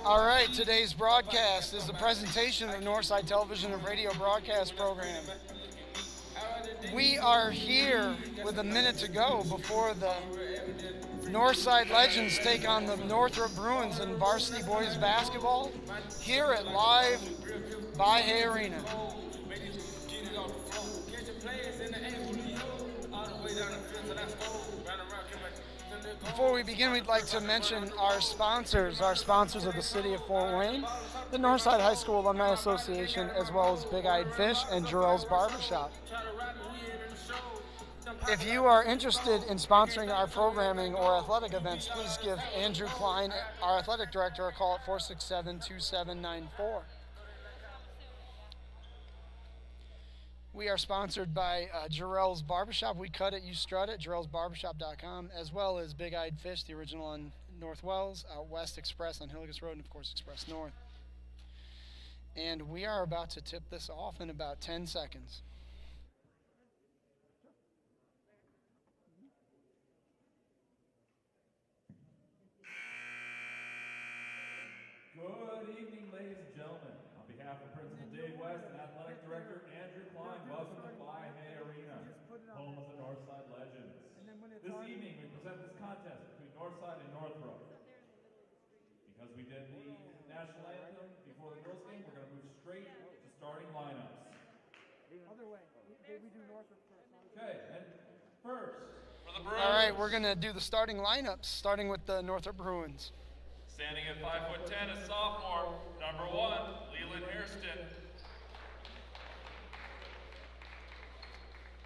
All right, today's broadcast is a presentation of the Northside Television and Radio Broadcast Program. We are here with a minute to go before the Northside Legends take on the Northrop Bruins in varsity boys basketball here at Live by Hay Arena. Before we begin, we'd like to mention our sponsors of the City of Fort Wayne, the Northside High School Alumni Association, as well as Big Eyed Fish and Jarrell's Barbershop. If you are interested in sponsoring our programming or athletic events, please give Andrew Klein, our athletic director, a call at 467-2794. We are sponsored by Jarrell's Barbershop. We cut it, you strut it, jarrellsbarbershop.com, as well as Big Eyed Fish, the original on North Wells, out West Express on Hilligus Road, and of course Express North. And we are about to tip this off in about 10 seconds. Good evening, ladies and gentlemen. On behalf of Principal Dave West and Athletic Director Andrew Klein, welcome to By Hay Arena, home of the Northside Legends. This evening, we present this contest between Northside and Northrop. Because we did the national anthem before the girls' game, we're going to move straight to starting lineups. Other way. We do Northrop first. Okay, and first, for the Bruins. All right, we're going to do the starting lineups, starting with the Northrop Bruins. Standing at 5'10", a sophomore, number 1, Leland Hairston.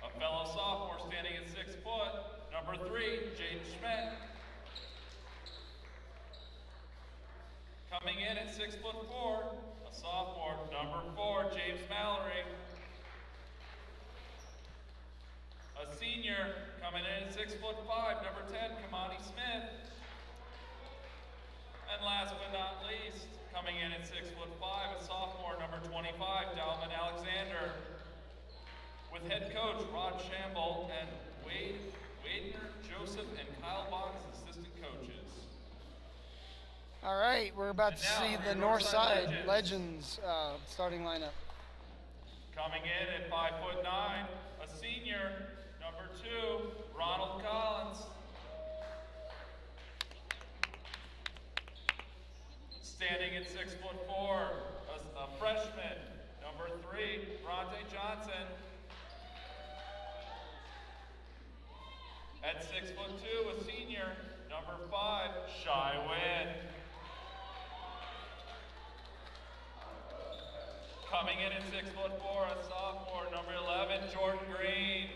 A fellow sophomore standing at 6 foot, number 3, Jayden Schmidt. Coming in at 6'4", a sophomore, number 4, James Mallory. A senior coming in at 6'5", number 10, Kamani Smith. And last but not least, coming in at 6'5", a sophomore, number 25, Dalman Alexander, with head coach Rod Shamble and Wadener Joseph and Kyle Bach as assistant coaches. All right, we're about to see the Northside Legends starting lineup. Coming in at 5'9", a senior, number 2, Ronald Collins. Standing at 6'4", a freshman, number 3, Bronte Johnson. At 6'2", a senior, number 5, Shai Wynn. Coming in at 6'4", a sophomore, number 11, Jordan Green.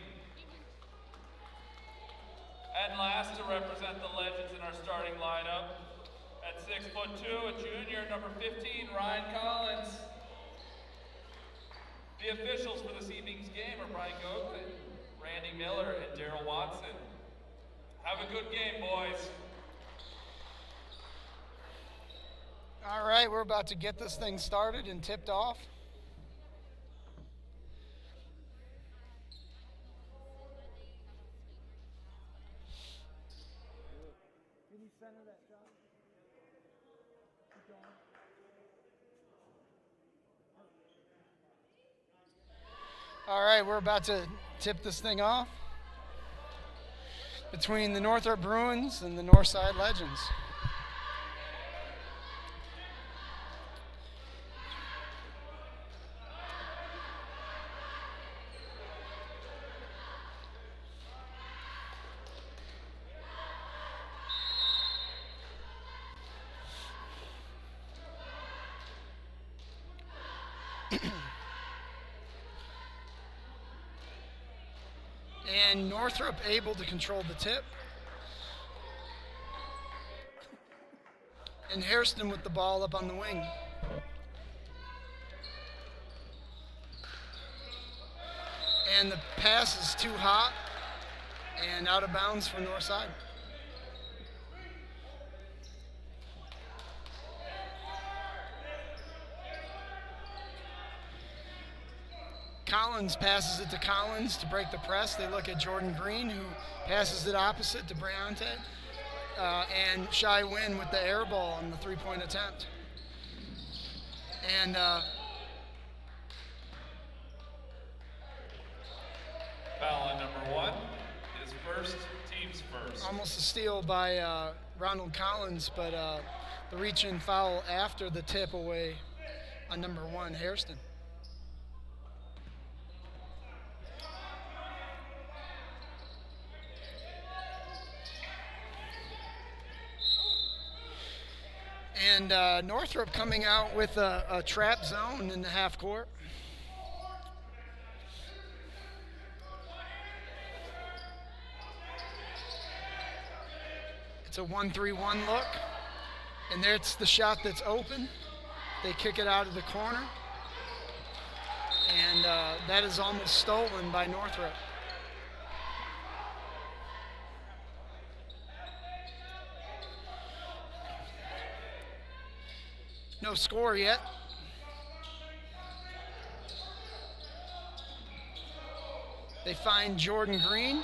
And last to represent the Legends in our starting lineup, at 6'2", a junior, number 15, Ryan Collins. The officials for this evening's game are Brian Gogan, Randy Miller, and Daryl Watson. Have a good game, boys. All right, we're about to get this thing started and tipped off. Can you center that shot? All right, we're about to tip this thing off between the Northrop Bruins and the Northside Legends. And Northrop able to control the tip. And Hairston with the ball up on the wing. And the pass is too hot and out of bounds for Northside. Collins passes it to Collins to break the press. They look at Jordan Green, who passes it opposite to Briante. And Shai Wynn with the air ball on the three-point attempt. And Foul on number 1 is first, team's first. almost a steal by Ronald Collins, but the reach-in foul after the tip away on number 1, Hairston. And Northrop coming out with a trap zone in the half court. It's a 1-3-1 look, and there's the shot that's open. They kick it out of the corner, and that is almost stolen by Northrop. No score yet. They find Jordan Green,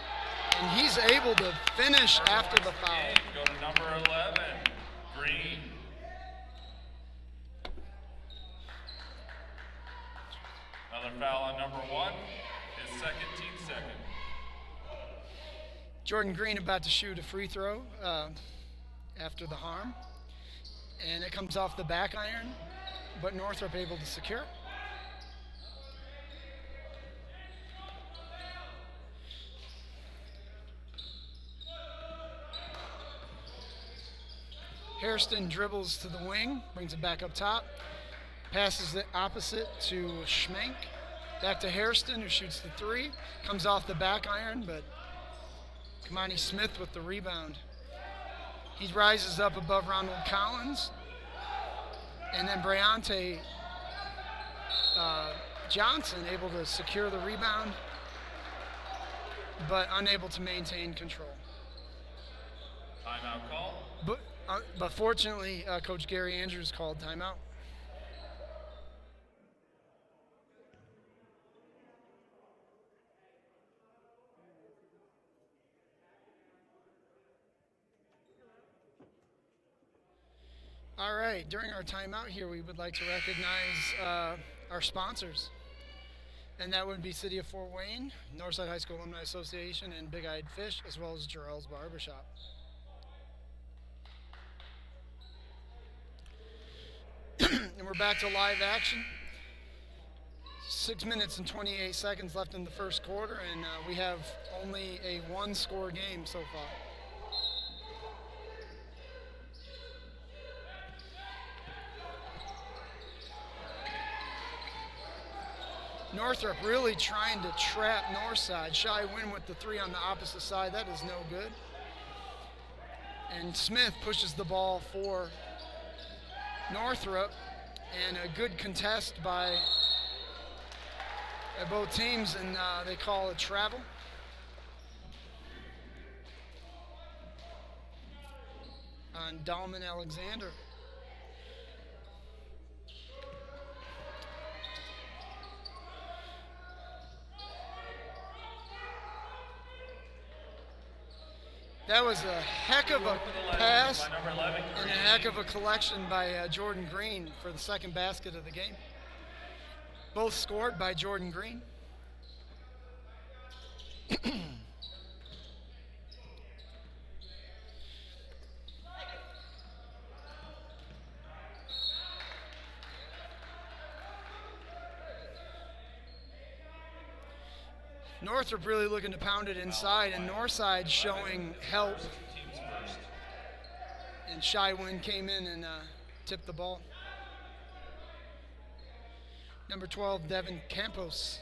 and he's able to finish after the foul. Go to number 11, Green. Another foul on number 1, his second, team second. Jordan Green about to shoot a free throw after the harm. And it comes off the back iron, but Northrop able to secure. Hairston dribbles to the wing, brings it back up top, passes it opposite to Schmenk. Back to Hairston, who shoots the 3. Comes off the back iron, but Kamani Smith with the rebound. He rises up above Ronald Collins. And then Briante Johnson able to secure the rebound, but unable to maintain control. Timeout call. But fortunately, Coach Gary Andrews called timeout. All right, during our timeout here, we would like to recognize our sponsors. And that would be City of Fort Wayne, Northside High School Alumni Association, and Big Eyed Fish, as well as Jarrell's Barbershop. And we're back to live action. 6 minutes and 28 seconds left in the first quarter, and we have only a 1-score game so far. Northrop really trying to trap Northside. Shy Win with the 3 on the opposite side. That is no good. And Smith pushes the ball for Northrop. And a good contest by both teams, and they call it travel. On Dahlman Alexander. That was a heck of a pass and a heck of a collection by Jordan Green for the second basket of the game. Both scored by Jordan Green. Northrop really looking to pound it inside, and Northside showing help. And Shy Win came in and tipped the ball. Number 12, Devin Campos,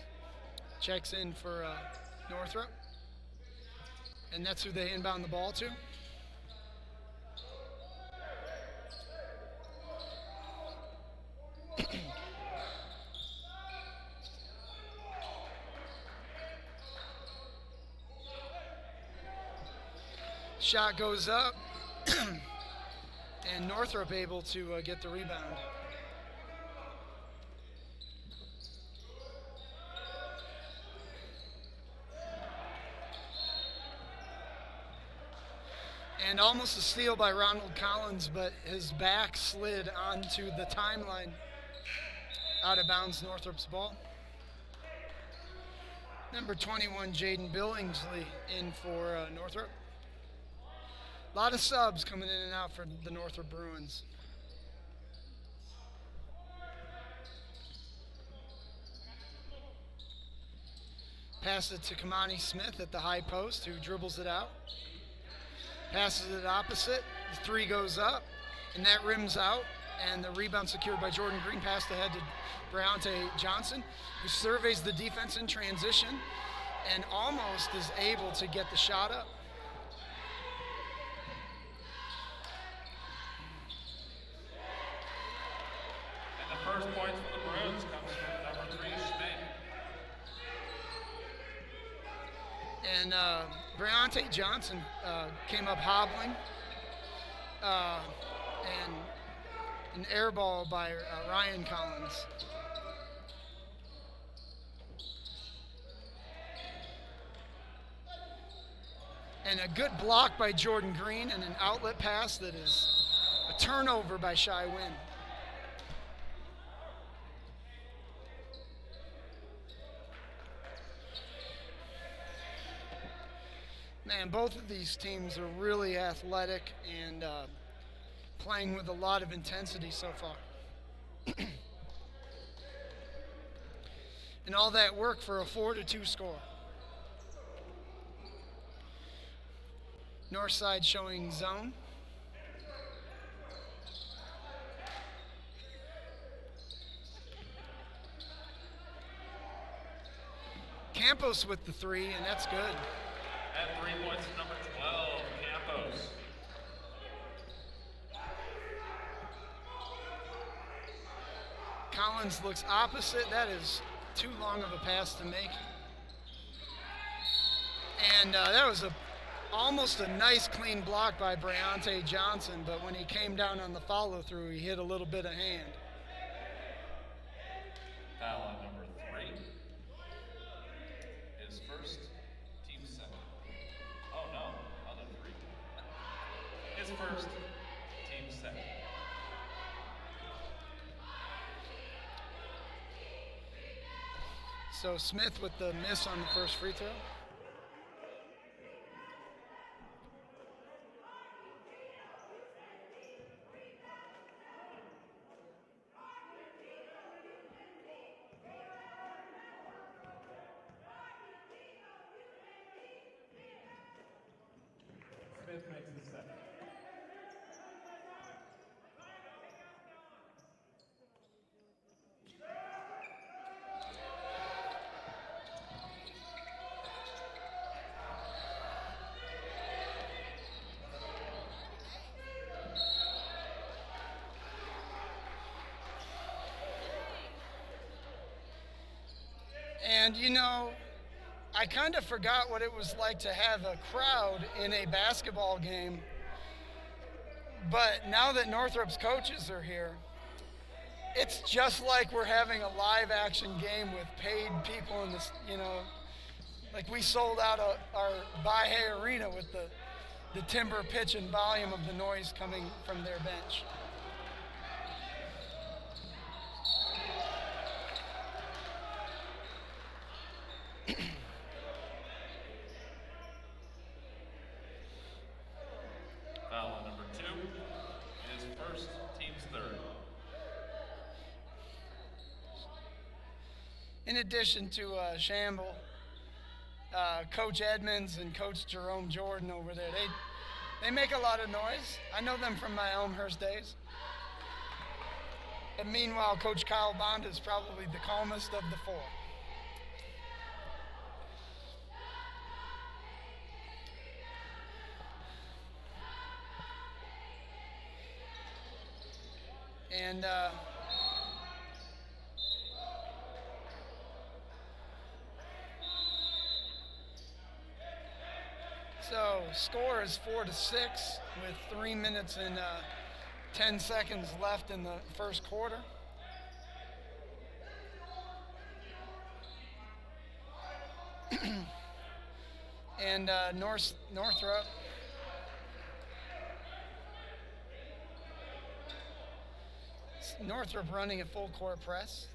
checks in for Northrop. And that's who they inbound the ball to. Shot goes up, and Northrop able to get the rebound. And almost a steal by Ronald Collins, but his back slid onto the timeline. Out of bounds, Northrop's ball. Number 21, Jayden Billingsley in for Northrop. A lot of subs coming in and out for the Northrop Bruins. Pass it to Kamani Smith at the high post, who dribbles it out. Passes it opposite. The three goes up, and that rims out. And the rebound secured by Jordan Green. Passed ahead to Briante Johnson, who surveys the defense in transition and almost is able to get the shot up. And the first points for the Bruins comes from number 3, Schmidt. And Briante Johnson came up hobbling. And an air ball by Ryan Collins. And a good block by Jordan Green and an outlet pass that is a turnover by Shai Wynn. Man, both of these teams are really athletic and playing with a lot of intensity so far. And all that work for a 4-2 score. North side showing zone. Campos with the three, and that's good. At 3 points, number 12, Campos. Collins looks opposite. That is too long of a pass to make. And that was almost a nice clean block by Briante Johnson, but when he came down on the follow through, he hit a little bit of hand. Foul on number 3. His first, team 7. Oh no, other 3. His first, team 7. So Smith with the miss on the first free throw. Smith makes his second. And you know, I kind of forgot what it was like to have a crowd in a basketball game. But now that Northrop's coaches are here, it's just like we're having a live action game with paid people in this, you know, like we sold out our Baje Arena with the timber pitch and volume of the noise coming from their bench. Foul on number 2. His first, team's 3rd. In addition to Shamble, Coach Edmonds and Coach Jerome Jordan over there, they make a lot of noise. I know them from my Elmhurst days. And meanwhile, Coach Kyle Bond is probably the calmest of the 4. And so score is 4-6 with 3 minutes and 10 seconds left in the first quarter. And Northrop running a full court press.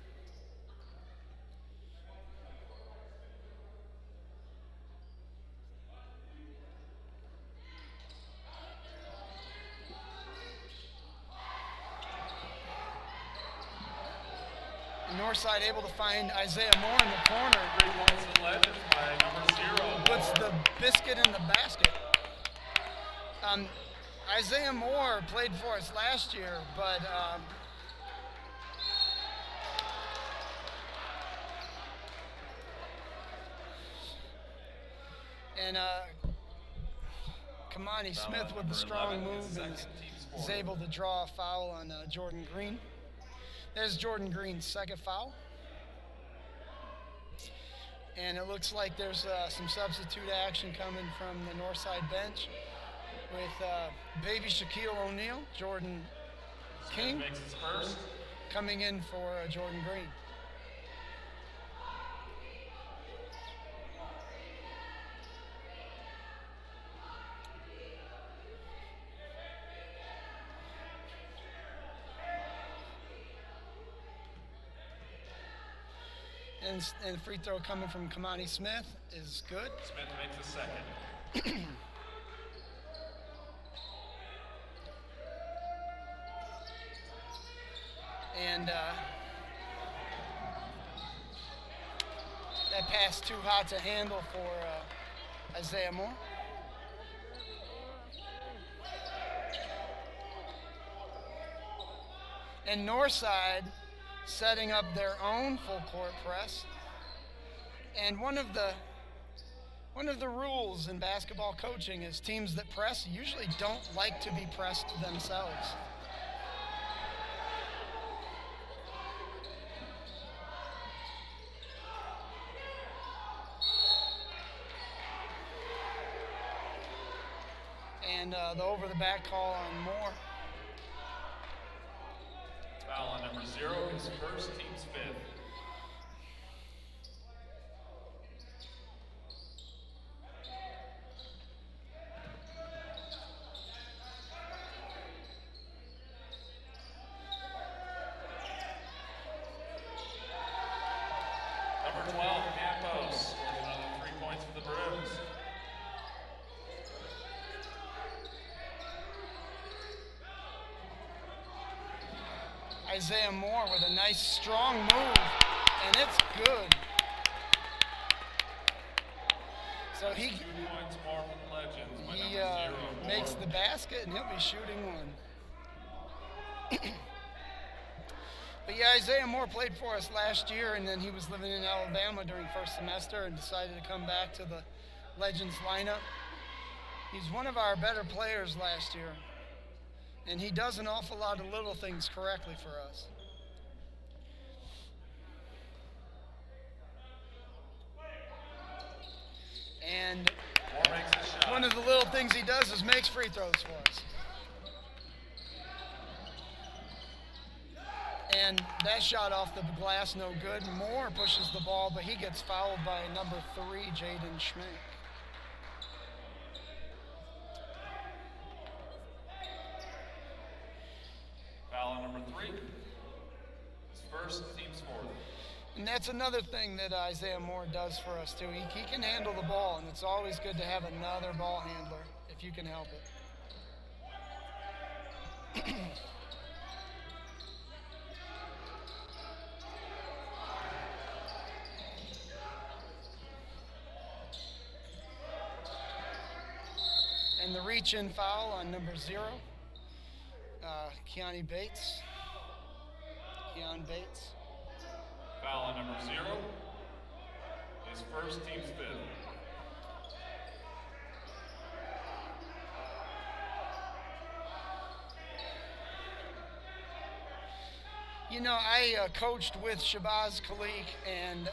Northside able to find Isaiah Moore in the corner. 3 points to the Legends by number 0. Puts the biscuit in the basket. Isaiah Moore played for us last year, but Kamani Smith with the strong move and is able to draw a foul on Jordan Green. There's Jordan Green's second foul. And it looks like there's some substitute action coming from the Northside bench with baby Shaquille O'Neal, Jordan King, coming in for Jordan Green. And the free throw coming from Kamani Smith is good. Smith makes a second. And that pass too hot to handle for Isaiah Moore. And Northside setting up their own full court press. And one of the rules in basketball coaching is teams that press usually don't like to be pressed themselves. And the over-the-back call on Moore. Foul on number 0, his first, team's 5th. Number 12, Campos, scores another 3 points for the Bruins. Isaiah Moore with a nice strong move, and it's good. So he 2 points more for the Legends by number 0. Makes the basket, and he'll be shooting one. But yeah, Isaiah Moore played for us last year, and then he was living in Alabama during first semester and decided to come back to the Legends lineup. He's one of our better players last year. And he does an awful lot of little things correctly for us. And one of the little things he does is makes free throws for us. And that shot off the glass, no good. Moore pushes the ball, but he gets fouled by number 3, Jayden Schmink. Foul on number 3. His first, team's 4th. And that's another thing that Isaiah Moore does for us too. He can handle the ball, and it's always good to have another ball handler if you can help it. And the reach-in foul on number 0. Keanu Bates. Foul on number 0. His first, team's 5th. You know, I coached with Shabazz Khalik, and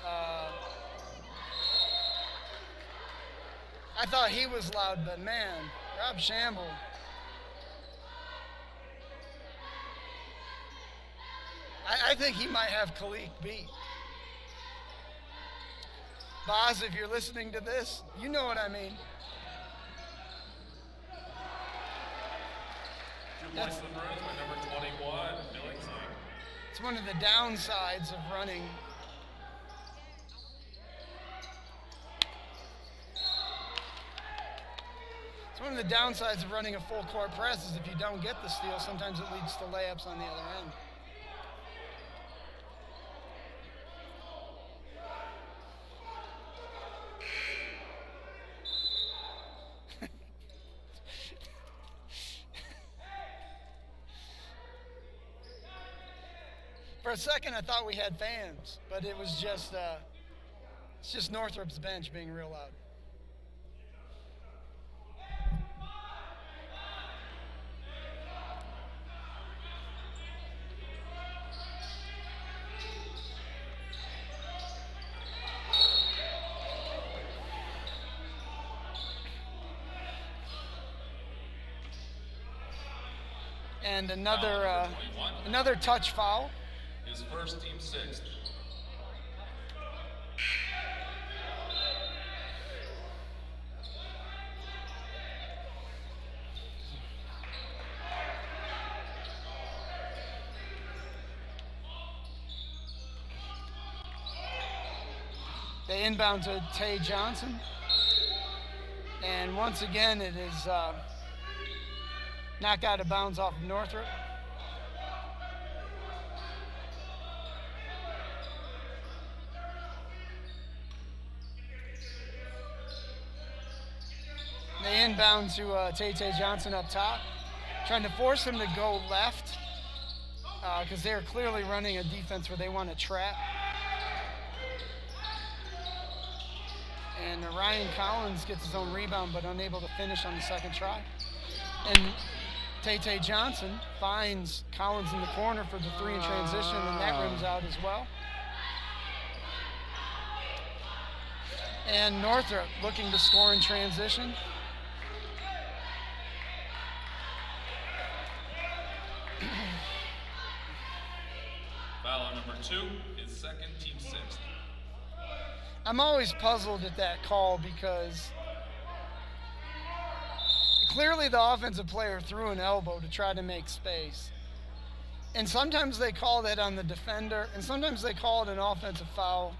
I thought he was loud, but man, Rob Shamble. I think he might have Khalik beat. Boz, if you're listening to this, you know what I mean. 2 points to the Bruins by number 21, Billingsley. It's one of the downsides of running. It's one of the downsides of running a full court press is if you don't get the steal, sometimes it leads to layups on the other end. a second, I thought we had fans, but it was just it's just Northrop's bench being real loud. And another touch foul. His first, team sixth. They inbound to Tay Johnson. And once again, it is knocked out of bounds off of Northrop. They inbound to Tay Johnson up top, trying to force him to go left because they're clearly running a defense where they want to trap. And Ryan Collins gets his own rebound but unable to finish on the second try. And Tay Johnson finds Collins in the corner for the three in transition, and that rims out as well. And Northrop looking to score in transition. Foul on number 2 is second, team sixth. I'm always puzzled at that call because clearly the offensive player threw an elbow to try to make space. And sometimes they call that on the defender, and sometimes they call it an offensive foul.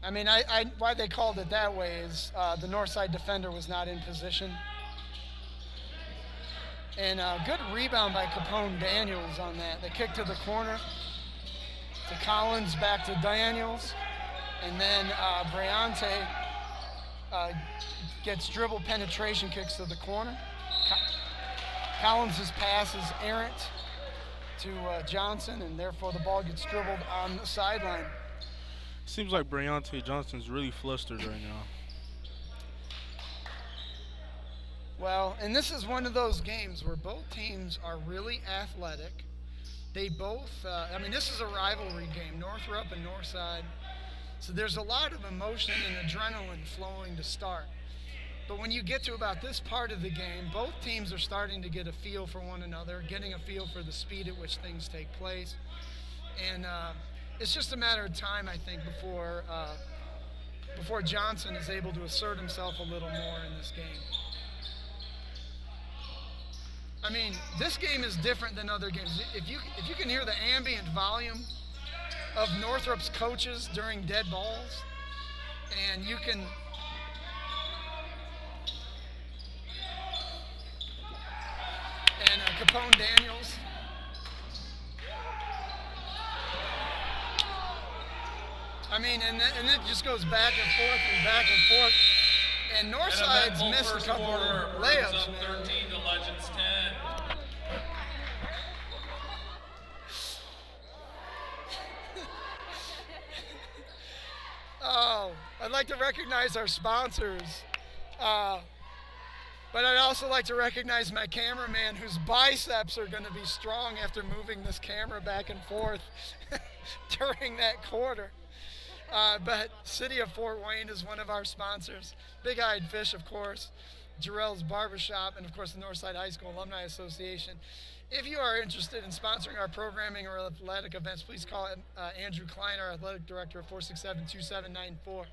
I mean, why they called it that way is the Northside defender was not in position. And a good rebound by Capone Daniels on that. The kick to the corner to Collins, back to Daniels. And then Briante gets dribble penetration, kicks to the corner. Collins' pass is errant to Johnson, and therefore the ball gets dribbled on the sideline. Seems like Briante Johnson's really flustered right now. Well, and this is one of those games where both teams are really athletic. They both, I mean, this is a rivalry game, Northrop and Northside. So there's a lot of emotion and adrenaline flowing to start. But when you get to about this part of the game, both teams are starting to get a feel for one another, getting a feel for the speed at which things take place. And it's just a matter of time, I think, before Johnson is able to assert himself a little more in this game. I mean, this game is different than other games. If you can hear the ambient volume of Northrop's coaches during dead balls, and you can Capone Daniels. I mean, and it just goes back and forth and back and forth. And Northside's missed a couple of layups, man. 13 to Legends 10. Oh, I'd like to recognize our sponsors. But I'd also like to recognize my cameraman whose biceps are going to be strong after moving this camera back and forth during that quarter. But City of Fort Wayne is one of our sponsors. Big Eyed Fish, of course, Jarrell's Barbershop, and of course the Northside High School Alumni Association. If you are interested in sponsoring our programming or athletic events, please call Andrew Klein, our athletic director, at 467-2794.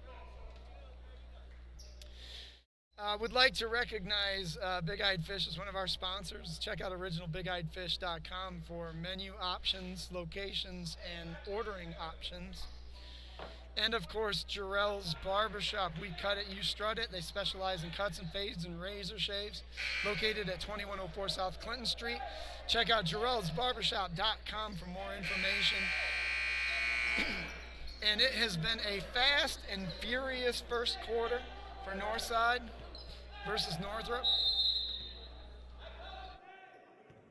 Would like to recognize Big Eyed Fish as one of our sponsors. Check out originalbigeyedfish.com for menu options, locations, and ordering options. And of course, Jarrell's Barbershop. We cut it, you strut it. They specialize in cuts and fades and razor shaves. Located at 2104 South Clinton Street. Check out jarrellsbarbershop.com for more information. And it has been a fast and furious first quarter for Northside versus Northrop.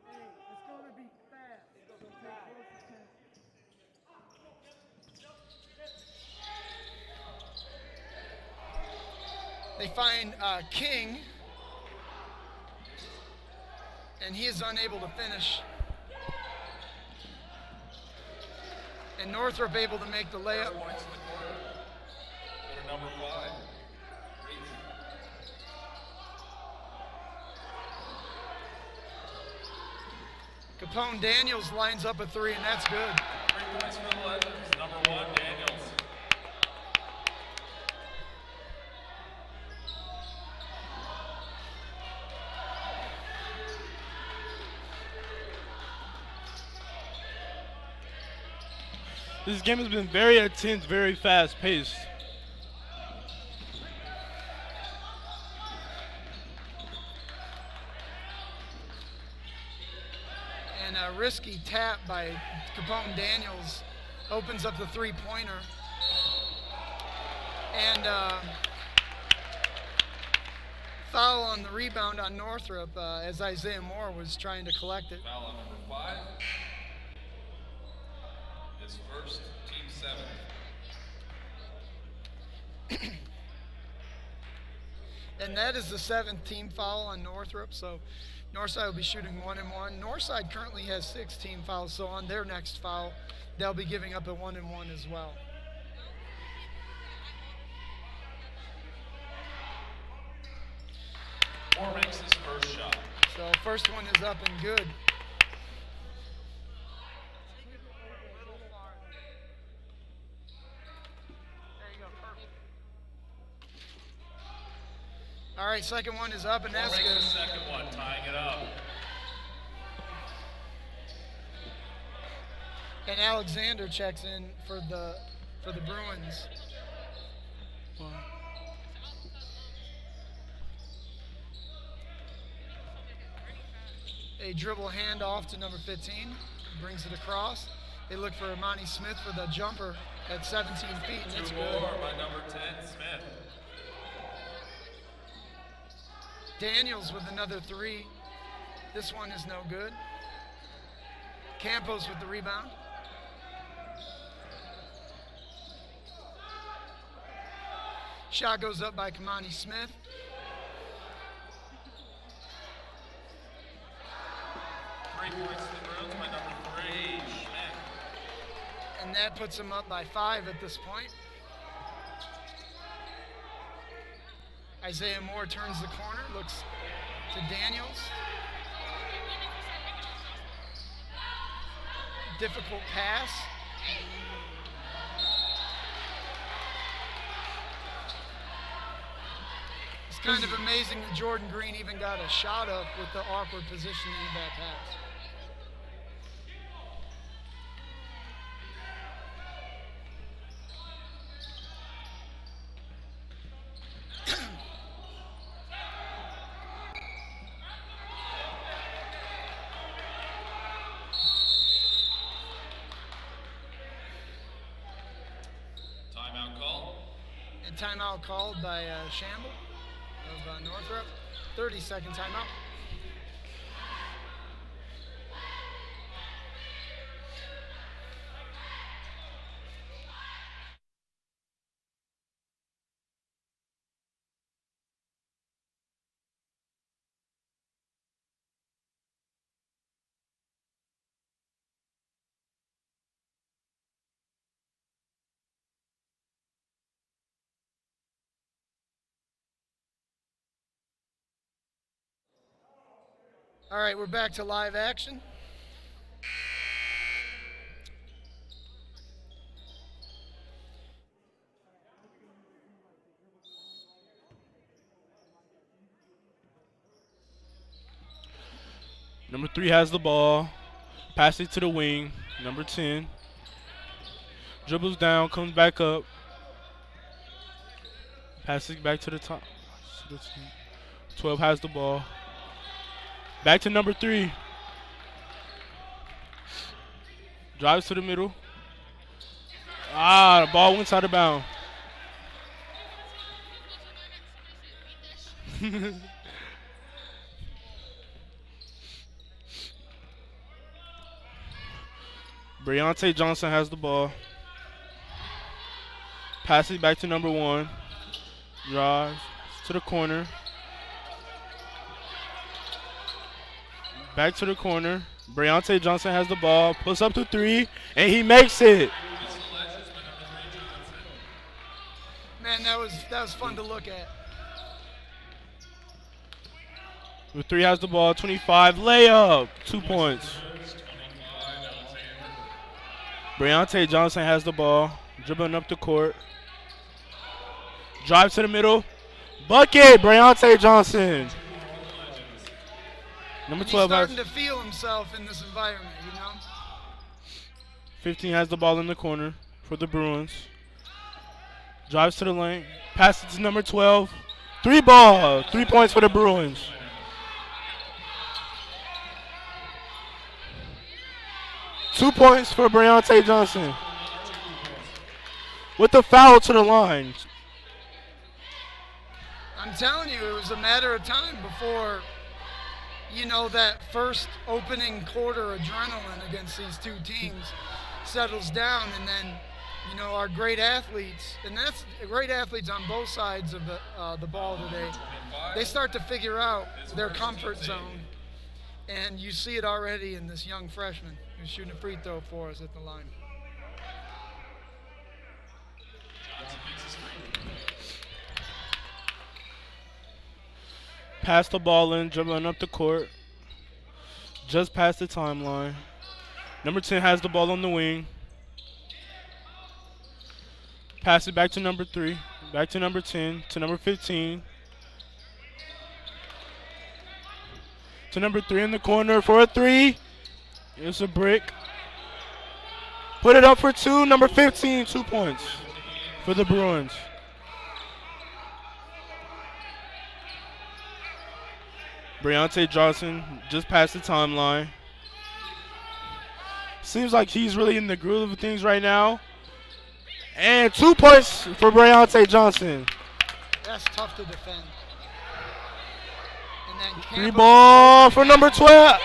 Hey, it's going to be They find King, and he is unable to finish. And Northrop able to make the layup. Points in the quarter. Quarter number 5. Capone Daniels lines up a 3, and that's good. 3 points for the Legends. Number 1, Daniels. This game has been very intense, very fast paced. And a risky tap by Capone Daniels opens up the 3-pointer. And foul on the rebound on Northrop as Isaiah Moore was trying to collect it. Foul on number 5. His first, team 7. And that is the 7th team foul on Northrop. So Northside will be shooting 1-1. Northside currently has 6 team fouls. So on their next foul, they'll be giving up a 1-1 as well. Moore makes his first shot. So first one is up and good. All right, second one is up, and that's Moore good. makes the second one, tying it up. And Alexander checks in for the Bruins. A dribble handoff to number 15, brings it across. They look for Imani Smith for the jumper at 17 feet, and it's 2 good. more by number 10, Smith. Daniels with another 3. This one is no good. Campos with the rebound. Shot goes up by Kamani Smith. Three points to the Bruins by number 3, Schmidt. And that puts him up by 5 at this point. Isaiah Moore turns the corner, looks to Daniels. Difficult pass. It's kind of amazing that Jordan Green even got a shot up with the awkward positioning of that pass. Timeout called by Shamble of Northrop. 30-second timeout. All right, we're back to live action. Number 3 has the ball. Pass it to the wing. Number 10. Dribbles down, comes back up. Pass it back to the top. 12 has the ball. Back to number 3. Drives to the middle. The ball went out of bounds. Briante Johnson has the ball. Pass it back to number 1. Drives to to the corner. Back to the corner. Briante Johnson has the ball. Puts up to 3, and he makes it. Man, that was fun to look at. The 3 has the ball. 25 layup. 2 points. Briante Johnson has the ball. Dribbling up the court. Drive to the middle. Bucket. Briante Johnson. Number 12 He's starting to feel himself in this environment, you know? 15 has the ball in the corner for the Bruins. Drives to the lane. Passes to number 12. 3 ball. 3 points for the Bruins. Two points for Briante Johnson. With the foul to the line. I'm telling you, it was a matter of time before, you know, that first opening quarter adrenaline against these two teams settles down, and then, you know, our great athletes, and that's great athletes on both sides of the ball today, they start to figure out their comfort zone, and you see it already in this young freshman who's shooting a free throw for us at the line. Pass the ball in, dribbling up the court. Just past the timeline. Number 10 has the ball on the wing. Pass it back to number 3. Back to number 10. To number 15. To number 3 in the corner for a 3. It's a brick. Put it up for 2. Number 15, 2 points for the Bruins. Briante Johnson just past the timeline. Seems like he's really in the groove of things right now. And 2 points for Briante Johnson. That's tough to defend. And then 3 ball for number 12.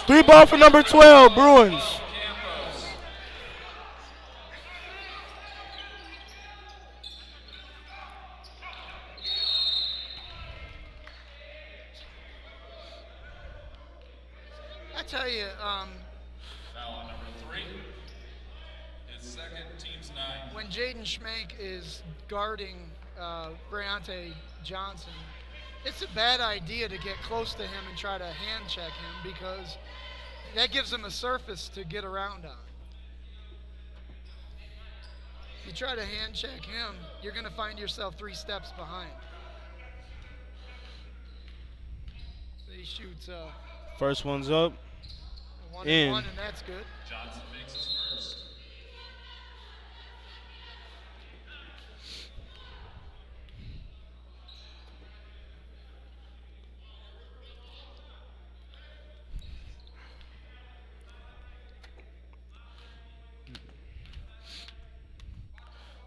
3 ball for number 12, Bruins. I tell you, Foul on number 3. His second, team's 9. when Jayden Schmank is guarding Briante Johnson, it's a bad idea to get close to him and try to hand check him, because that gives him a surface to get around on. If you try to hand check him, you're going to find yourself 3 steps behind. So he shoots First one's up. 1 In. and 1, and that's good. Johnson makes his first.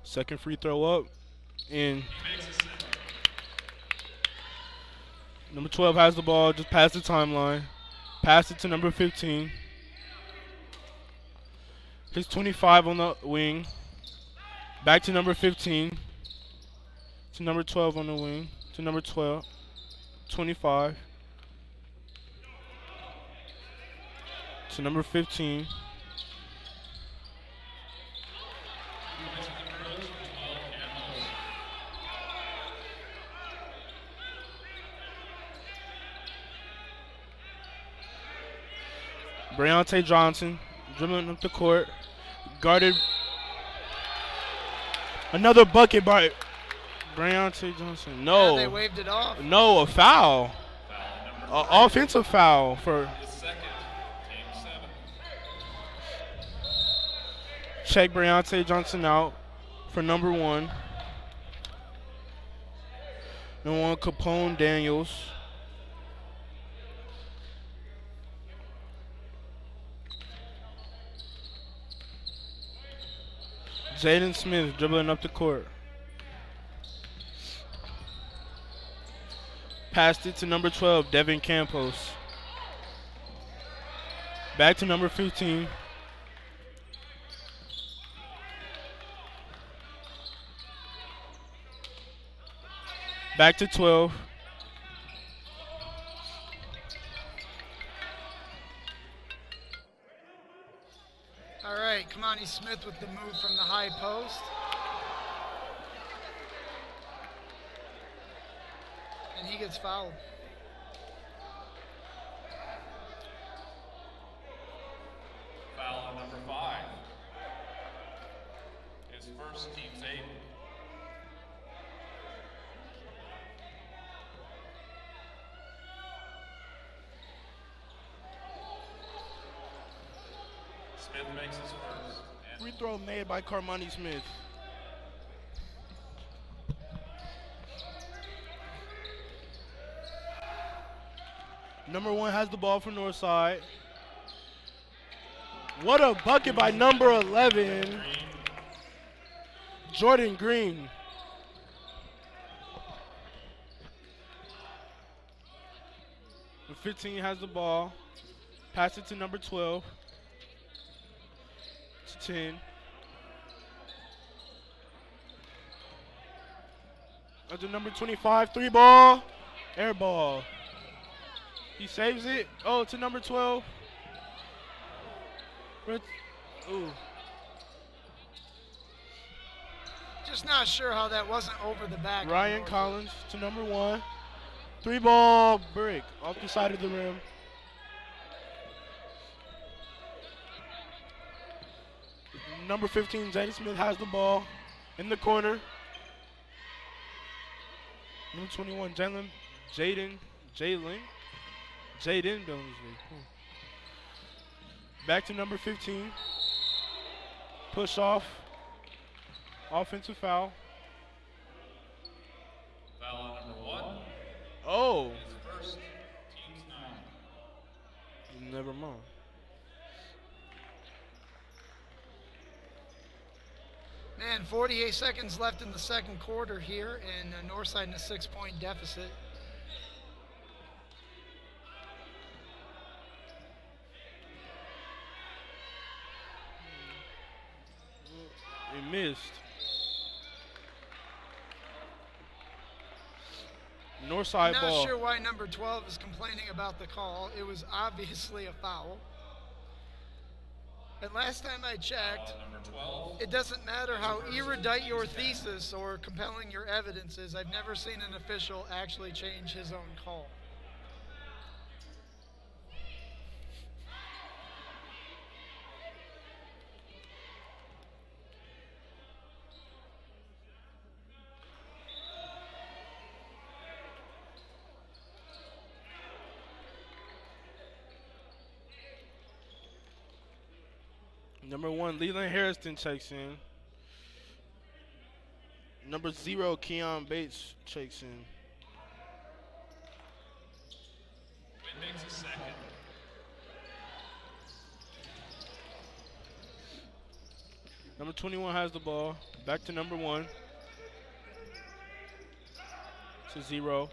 Second free throw up. In. Number 12 has the ball just past the timeline. Pass it to number 15. His 25 on the wing. Back to number 15. To number 12 on the wing. To number 12. 25. To number 15. Briante Johnson dribbling up the court. Guarded. Another bucket by Briante Johnson. No. Yeah, they waved it off. No, a foul. Offensive foul for. His second, team 7. Check Briante Johnson out for number 1. Number 1, Capone Daniels. Jaden Smith dribbling up the court. Passed it to number 12, Devin Campos. Back to number 15. Back to 12. All right, Kamani Smith with the move from the high post. And he gets fouled. Foul on number 5. His first, team's 8. Smith makes his first. Free throw made by Kamani Smith. Number 1 has the ball for Northside. What a bucket by number 11, Jordan Green. The 15 has the ball. Pass it to number 12. To 10. Under number 25, 3 ball. Air ball. He saves it. Oh, to number 12. Ooh. Just not sure how that wasn't over the back. Ryan Collins to number 1. 3 ball brick off the side of the rim. Number 15, Jayden Smith has the ball in the corner. Number 21, Jayden Billingsley. Back to number 15. Push off. Offensive foul. Foul on number 1. Oh. His first, team's 9. Never mind. Man, 48 seconds left in the second quarter here, and Northside in a 6-point deficit. He missed. Northside ball. Not sure why number 12 is complaining about the call. It was obviously a foul. And last time I checked, it doesn't matter how erudite your thesis or compelling your evidence is. I've never seen an official actually change his own call. Number 1, Leland Harrison checks in. Number 0, Keon Bates checks in. Wynn makes a second. Number 21 has the ball. Back to number 1. To 0.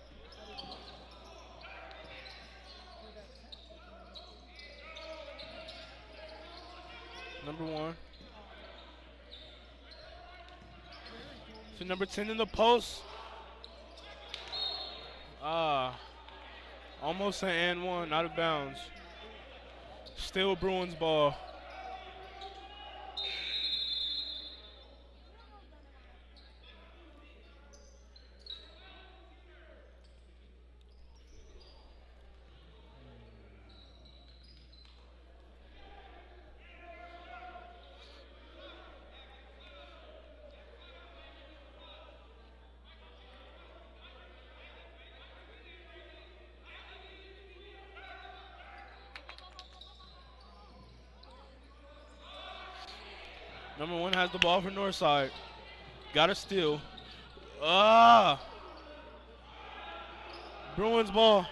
Number 1. To number 10 in the post. Almost an and 1, out of bounds. Still Bruins ball. Number 1 has the ball for Northside. Got a steal. Bruins ball.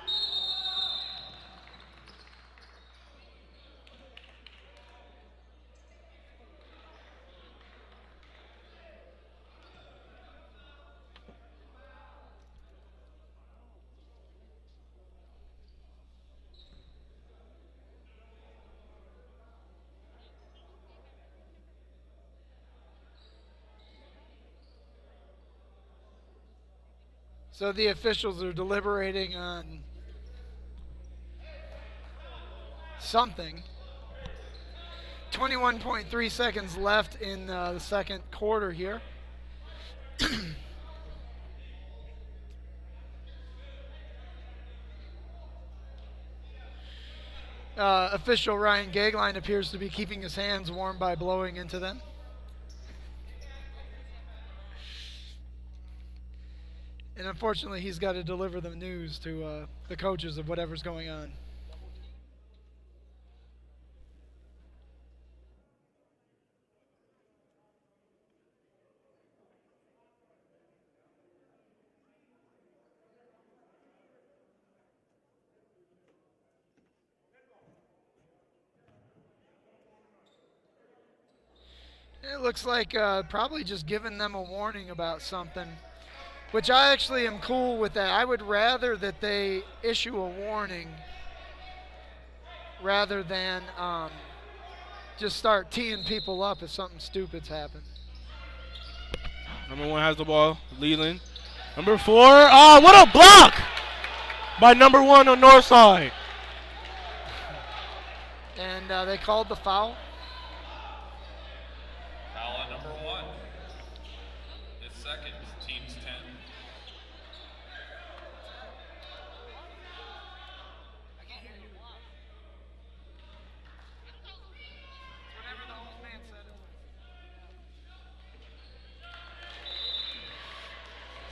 So the officials are deliberating on something. 21.3 seconds left in the second quarter here. Official Ryan Gagline appears to be keeping his hands warm by blowing into them. And unfortunately, he's got to deliver the news to the coaches of whatever's going on. It looks like probably just giving them a warning about something, which I actually am cool with that. I would rather that they issue a warning rather than just start teeing people up if something stupid's happened. Number 1 has the ball. Leland. Number 4. Oh, what a block by number 1 on north side. And they called the foul. Foul on number 1. His second, team's 10.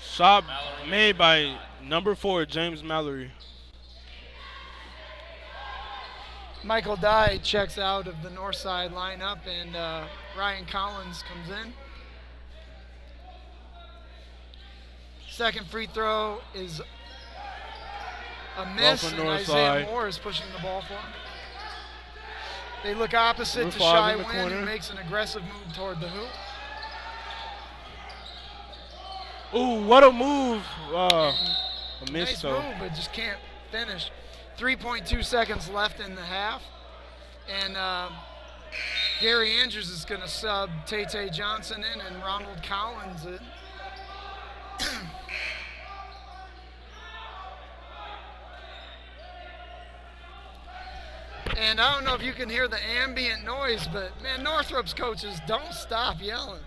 Shot made by number 4, James Mallory. Michael Dye checks out of the north side lineup, and Ryan Collins comes in. Second free throw is a miss, and Isaiah Moore is pushing the ball for him. They look opposite to Shai Wynn, who makes an aggressive move toward the hoop. Ooh, what a move. A miss, nice though. move, but just can't finish. 3.2 seconds left in the half. And Gary Andrews is going to sub Tay Johnson in and Ronald Collins in. And I don't know if you can hear the ambient noise, but, man, Northrop's coaches don't stop yelling.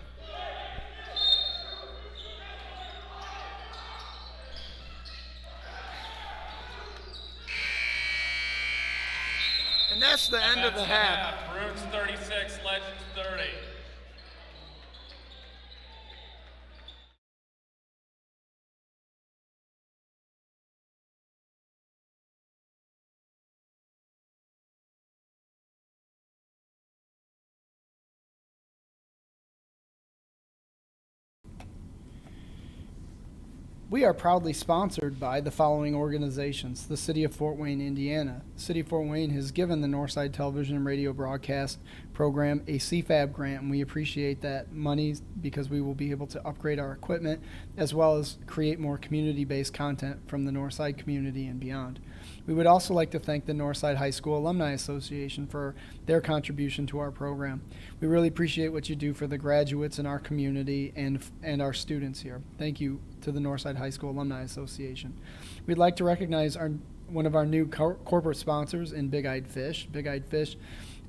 And that's the end of the half. Bruins 36, Legends 30. We are proudly sponsored by the following organizations: the City of Fort Wayne, Indiana. The City of Fort Wayne has given the Northside Television and Radio Broadcast Program a CFAB grant, and we appreciate that money because we will be able to upgrade our equipment as well as create more community-based content from the Northside community and beyond. We would also like to thank the Northside High School Alumni Association for their contribution to our program. We really appreciate what you do for the graduates in our community and our students here. Thank you to the Northside High School Alumni Association. We'd like to recognize one of our new corporate sponsors in Big Eyed Fish. Big Eyed Fish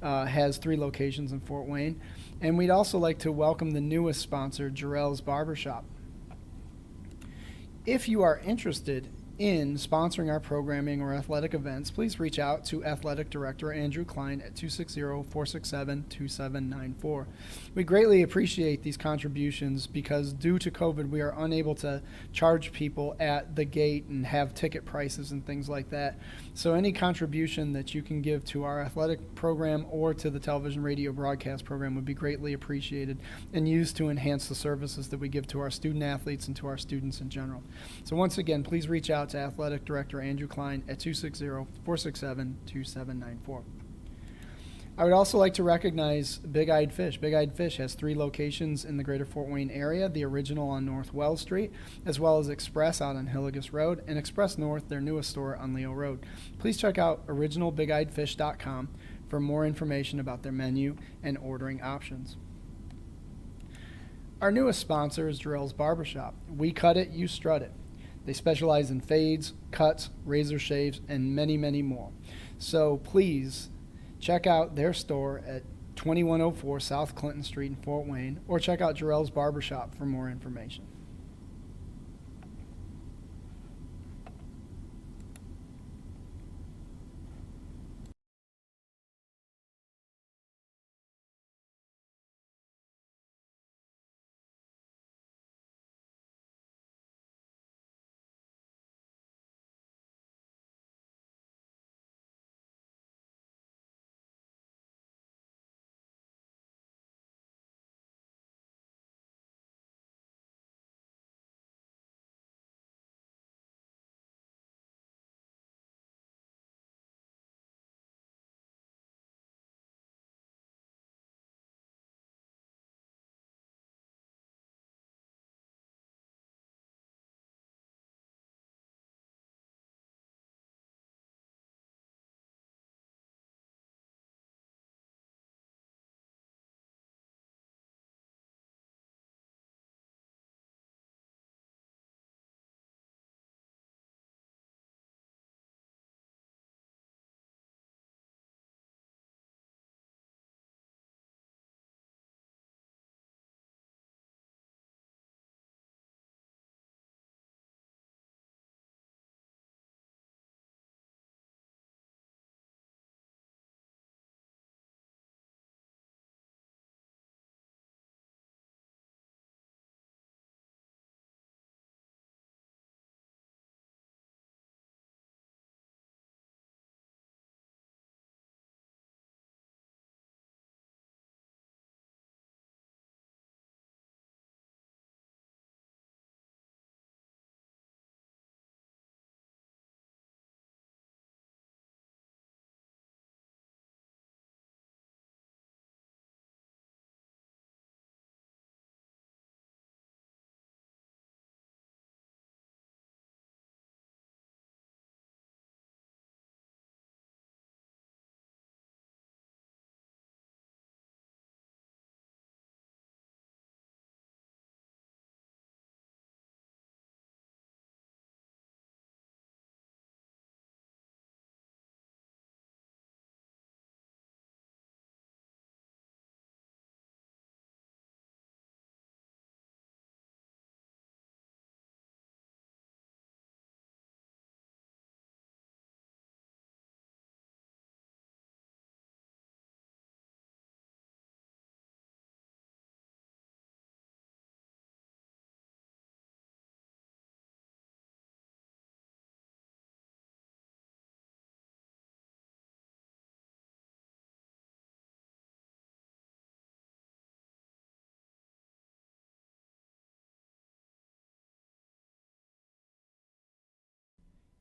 has 3 locations in Fort Wayne. And we'd also like to welcome the newest sponsor, Jarrell's Barbershop. If you are interested in sponsoring our programming or athletic events, please reach out to Athletic Director Andrew Klein at 260-467-2794. We greatly appreciate these contributions because due to COVID, we are unable to charge people at the gate and have ticket prices and things like that. So any contribution that you can give to our athletic program or to the television radio broadcast program would be greatly appreciated and used to enhance the services that we give to our student athletes and to our students in general. So once again, please reach out to Athletic Director Andrew Klein at 260-467-2794. I would also like to recognize Big Eyed Fish. Big Eyed Fish has 3 locations in the greater Fort Wayne area, the original on North Wells Street, as well as Express out on Hillegas Road, and Express North, their newest store on Leo Road. Please check out originalbigeyedfish.com for more information about their menu and ordering options. Our newest sponsor is Jarrell's Barbershop. We cut it, you strut it. They specialize in fades, cuts, razor shaves, and many, many more. So please check out their store at 2104 South Clinton Street in Fort Wayne, or check out Jarrell's Barbershop for more information.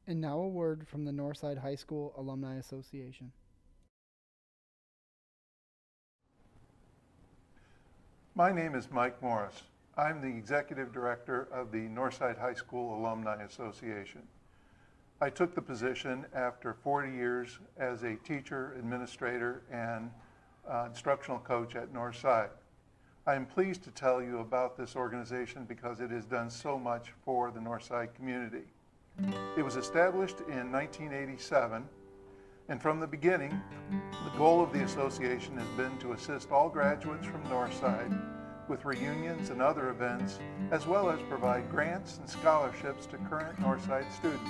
And now a word from the Northside High School Alumni Association. My name is Mike Morris. I'm the Executive Director of the Northside High School Alumni Association. I took the position after 40 years as a teacher, administrator, and instructional coach at Northside. I am pleased to tell you about this organization because it has done so much for the Northside community. It was established in 1987, and from the beginning, the goal of the association has been to assist all graduates from Northside with reunions and other events, as well as provide grants and scholarships to current Northside students.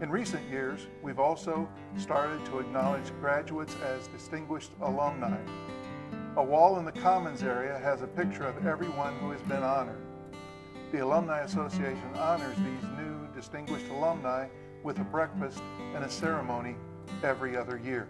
In recent years, we've also started to acknowledge graduates as distinguished alumni. A wall in the Commons area has a picture of everyone who has been honored. The Alumni Association honors these new distinguished alumni with a breakfast and a ceremony every other year.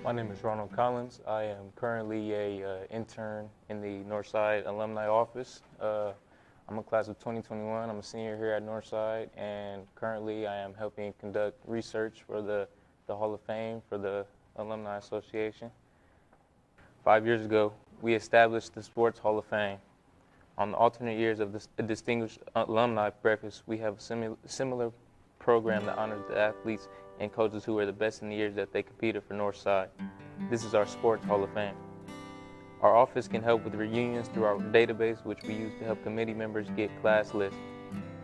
My name is Ronald Collins. I am currently an intern in the Northside Alumni Office. I'm a class of 2021. I'm a senior here at Northside, and currently I am helping conduct research for the Hall of Fame for the Alumni Association. 5 years ago, we established the Sports Hall of Fame. On the alternate years of the Distinguished Alumni Breakfast, we have a similar program that honors the athletes and coaches who are the best in the years that they competed for Northside. This is our Sports Hall of Fame. Our office can help with reunions through our database, which we use to help committee members get class lists.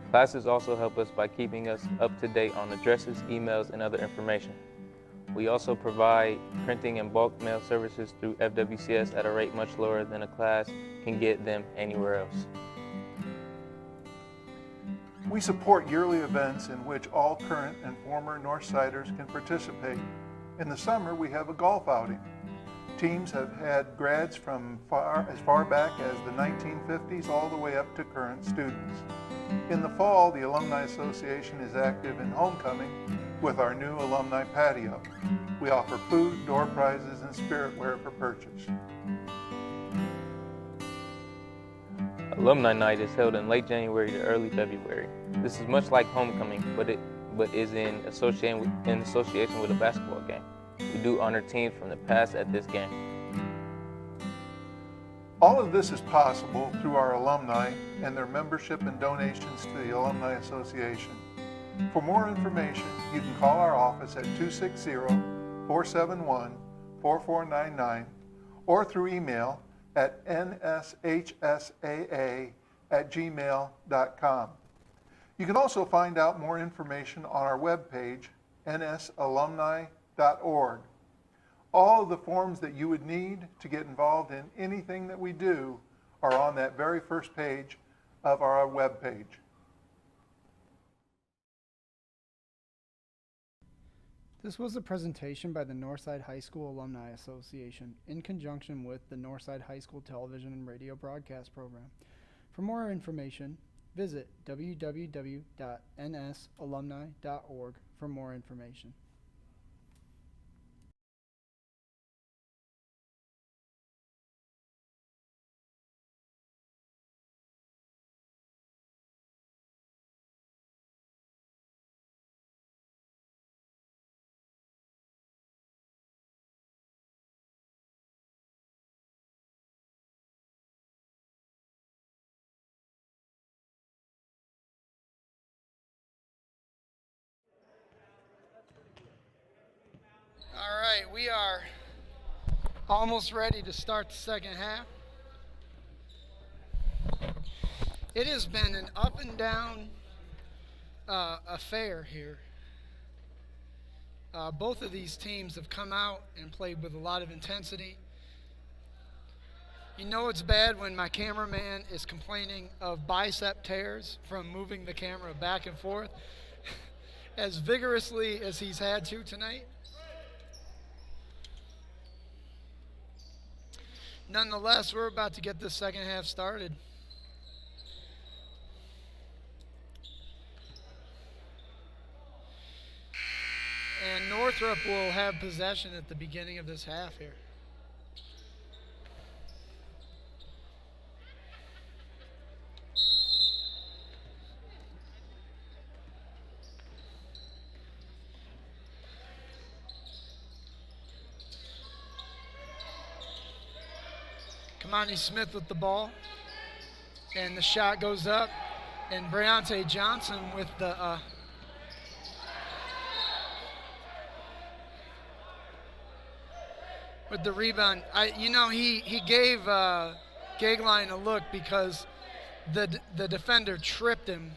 Classes also help us by keeping us up to date on addresses, emails, and other information. We also provide printing and bulk mail services through FWCS at a rate much lower than a class can get them anywhere else. We support yearly events in which all current and former Northsiders can participate. In the summer, we have a golf outing. Teams have had grads from as far back as the 1950s all the way up to current students. In the fall, the Alumni Association is active in homecoming with our new alumni patio. We offer food, door prizes, and spiritware for purchase. Alumni Night is held in late January to early February. This is much like homecoming, but is in association with a basketball game. We do honor teams from the past at this game. All of this is possible through our alumni and their membership and donations to the Alumni Association. For more information, you can call our office at 260-471-4499 or through email at nshsaa@gmail.com. You can also find out more information on our webpage, nsalumni.org. All of the forms that you would need to get involved in anything that we do are on that very first page of our webpage. This was a presentation by the Northside High School Alumni Association in conjunction with the Northside High School Television and Radio Broadcast Program. For more information, visit www.nsalumni.org for more information. All right, we are almost ready to start the second half. It has been an up and down affair here. Both of these teams have come out and played with a lot of intensity. You know it's bad when my cameraman is complaining of bicep tears from moving the camera back and forth as vigorously as he's had to tonight. Nonetheless, we're about to get the second half started. And Northrop will have possession at the beginning of this half here. Kamani Smith with the ball, and the shot goes up, and Briante Johnson with the rebound. He gave Gagline a look because the defender tripped him.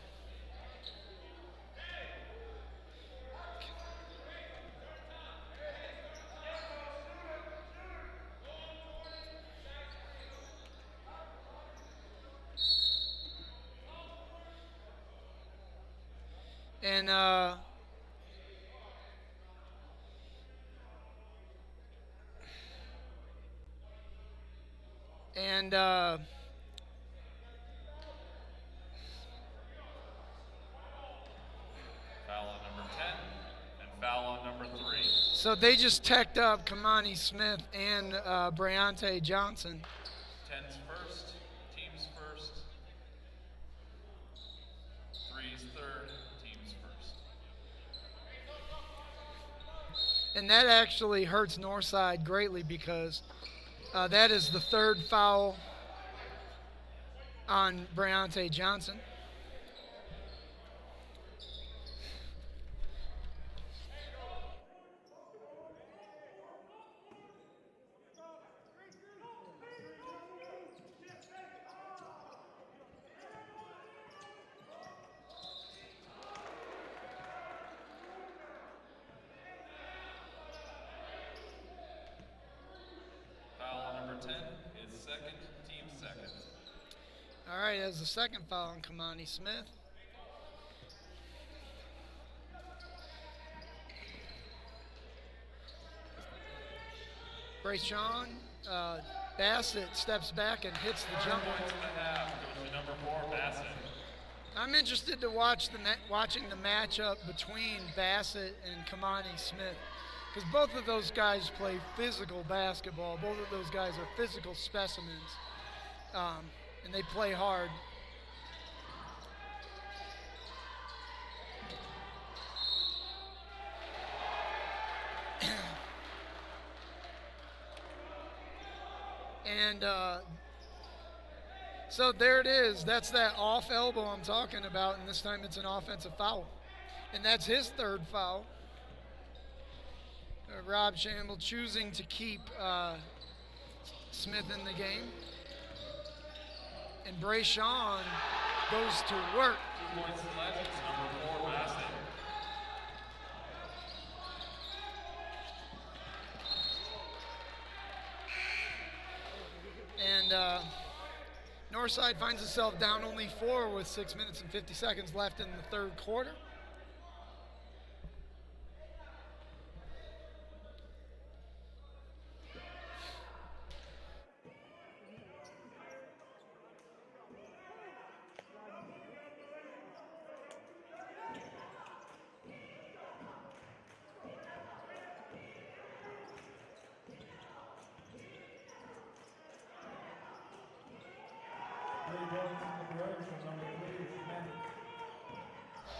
And Foul on number 10 and foul on number 3. so they just teched up Kamani Smith and Briante Johnson. 10's first, team's first. 3's third, team's first. And that actually hurts Northside greatly because that is the third foul on Briante Johnson. 10 is second, team second. All right, as the second foul on Kamani Smith. Brayshawn Bassett steps back and hits the jumper. Points and a half goes to number 4, Bassett. I'm interested to watch watching the matchup between Bassett and Kamani Smith, because both of those guys play physical basketball. Both of those guys are physical specimens, and they play hard. And so there it is. That's that off elbow I'm talking about, and this time it's an offensive foul. And that's his third foul. Rob Shamble choosing to keep Smith in the game. And Brayshawn goes to work. 2 points to Legends, number 4, Bassett. And Northside finds itself down only 4 with 6 minutes and 50 seconds left in the third quarter.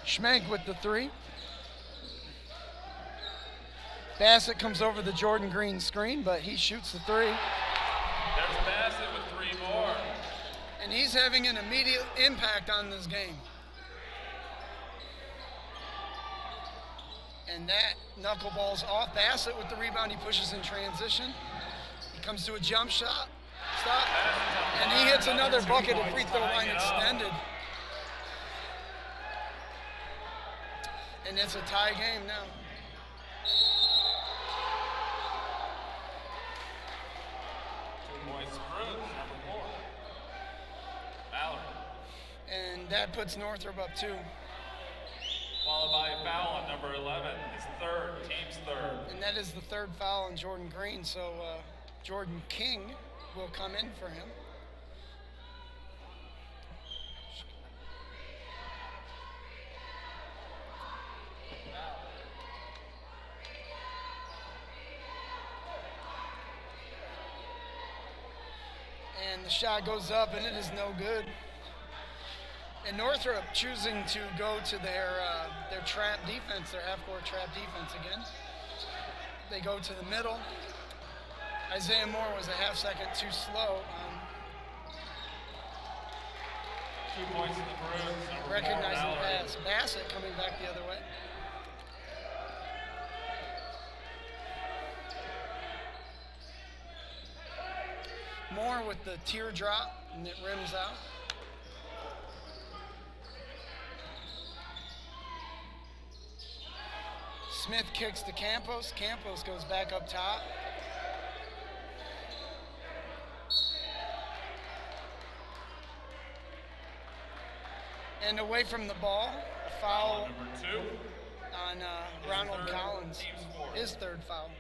Schmenk with the 3. Bassett comes over the Jordan Green screen, but he shoots the 3. There's Bassett with 3 more. And he's having an immediate impact on this game. And that knuckleball's off. Bassett with the rebound, he pushes in transition. He comes to a jump shot. Stop. And he hits another bucket at free throw line extended. And it's a tie game now. Number 4. Mallory. And that puts Northrop up 2. Followed by a foul on number 11. His third, team's third. And that is the third foul on Jordan Green, so Jordan King will come in for him. And the shot goes up, and it is no good. And Northrop choosing to go to their trap defense, their half-court trap defense again. They go to the middle. Isaiah Moore was a half second too slow. 2 points in the Bruins. Number 4, Recognizing the Mallory. pass. Bassett coming back the other way. Moore with the teardrop, and it rims out. Smith kicks to Campos. Campos goes back up top. And away from the ball, a foul Number 2. on Ronald third, Collins. team's fourth. His third foul.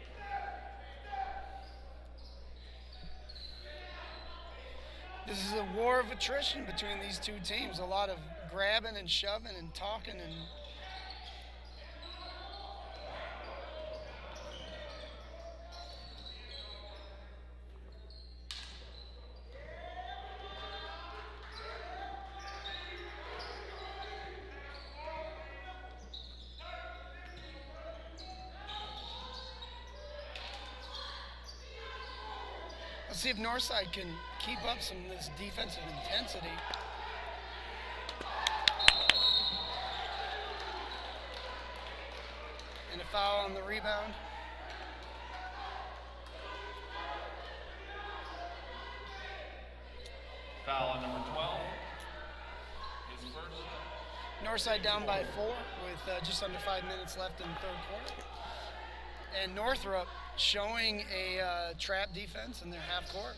This is a war of attrition between these two teams. A lot of grabbing and shoving and talking and let's see if Northside can keep up some of this defensive intensity. And a foul on the rebound. Foul on number 12. His first. Northside down by 4 with just under 5 minutes left in the third quarter. And Northrop showing a trap defense in their half court.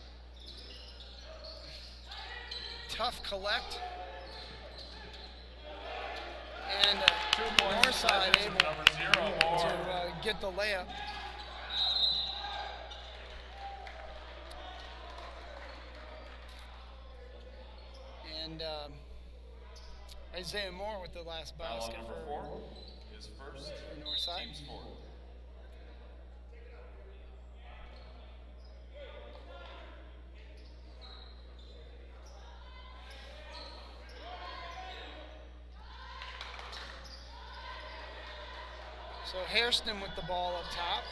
Tough collect. And Northside able to get the layup. And Isaiah Moore with the last basket Number for 4 is first. Northside. Teams 4. So Hairston with the ball up top.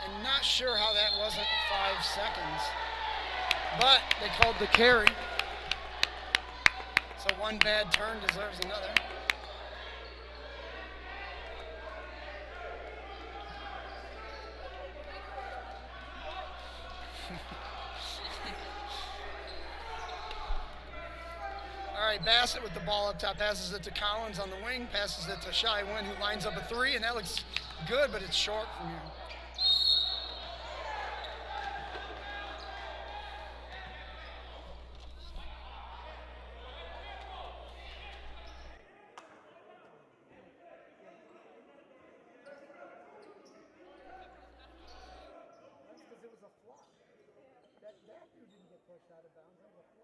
And not sure how that wasn't 5 seconds, but they called the carry. So one bad turn deserves another. All right, Bassett with the ball up top, passes it to Collins on the wing, passes it to Shy Wynn, who lines up a 3, and that looks good, but it's short from here.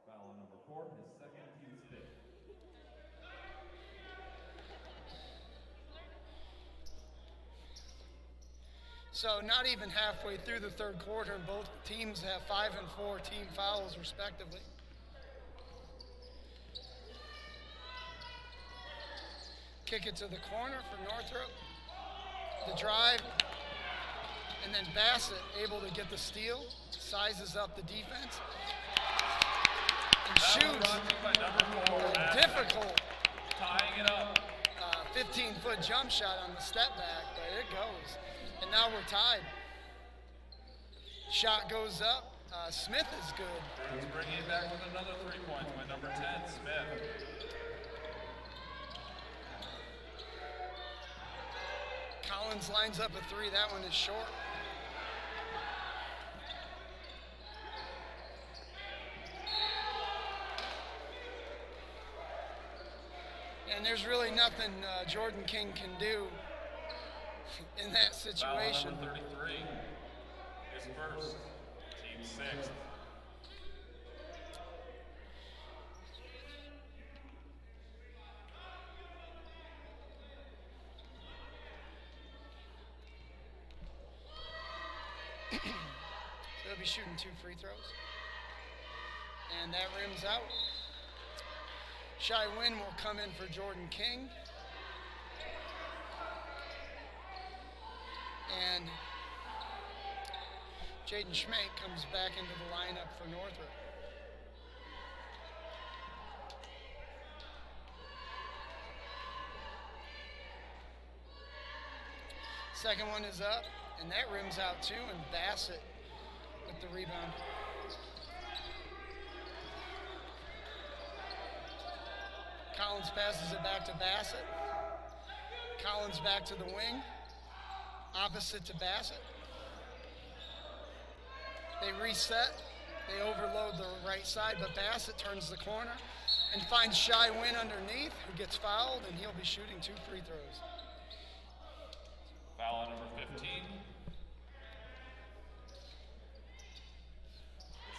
Foul on number 4, his second, team's 5th. So not even halfway through the third quarter, and both teams have 5 and 4 team fouls respectively. Kick it to the corner for Northrop. The drive, and then Bassett able to get the steal, sizes up the defense, and shoots a difficult Tying it up. 15-foot jump shot on the step back, but it goes. And now we're tied. Shot goes up. Smith is good. Bruins bringing it back with another 3 points by number 10, Smith. Collins lines up a 3. That one is short. And there's really nothing Jordan King can do in that situation. Foul number 33 is first. Team 6th. So they'll be shooting 2 free throws. And that rims out. Shy Wynn will come in for Jordan King. And Jayden Schmank comes back into the lineup for Northrop. Second one is up, and that rims out too, and Bassett with the rebound. Collins passes it back to Bassett. Collins back to the wing. Opposite to Bassett. They reset. They overload the right side, but Bassett turns the corner and finds Shy Wynn underneath, who gets fouled, and he'll be shooting 2 free throws. Foul on number 15.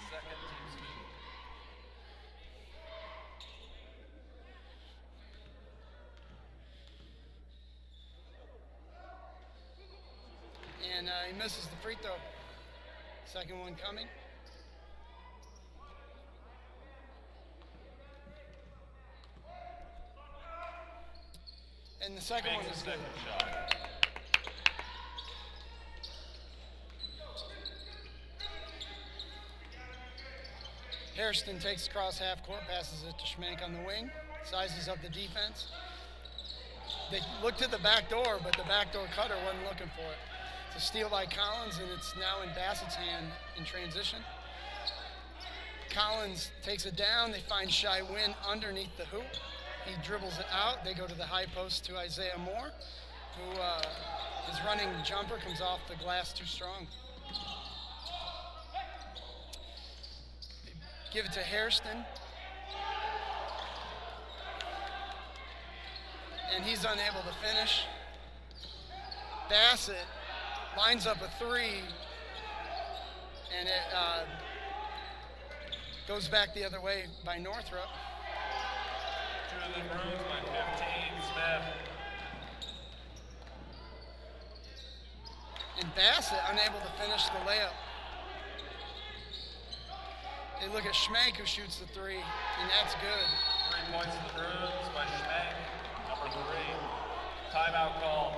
Second, team's 2. And he misses the free throw. Second one coming. And the second one Makes is the good. second shot. Hairston takes across half court, passes it to Schmank on the wing, sizes up the defense. They looked at the back door, but the backdoor cutter wasn't looking for it. It's a steal by Collins, and it's now in Bassett's hand in transition. Collins takes it down. They find Shy Wynn underneath the hoop. He dribbles it out. They go to the high post to Isaiah Moore, who his running jumper comes off the glass too strong. Give it to Hairston. And he's unable to finish. Bassett lines up a three, and it goes back the other way by Northrop. To the Bruins by 15, Smith. And Bassett unable to finish the layup. They look at Schmank, who shoots the three, and that's good. 3 points to the Bruins by Schmank, number 3. Timeout call.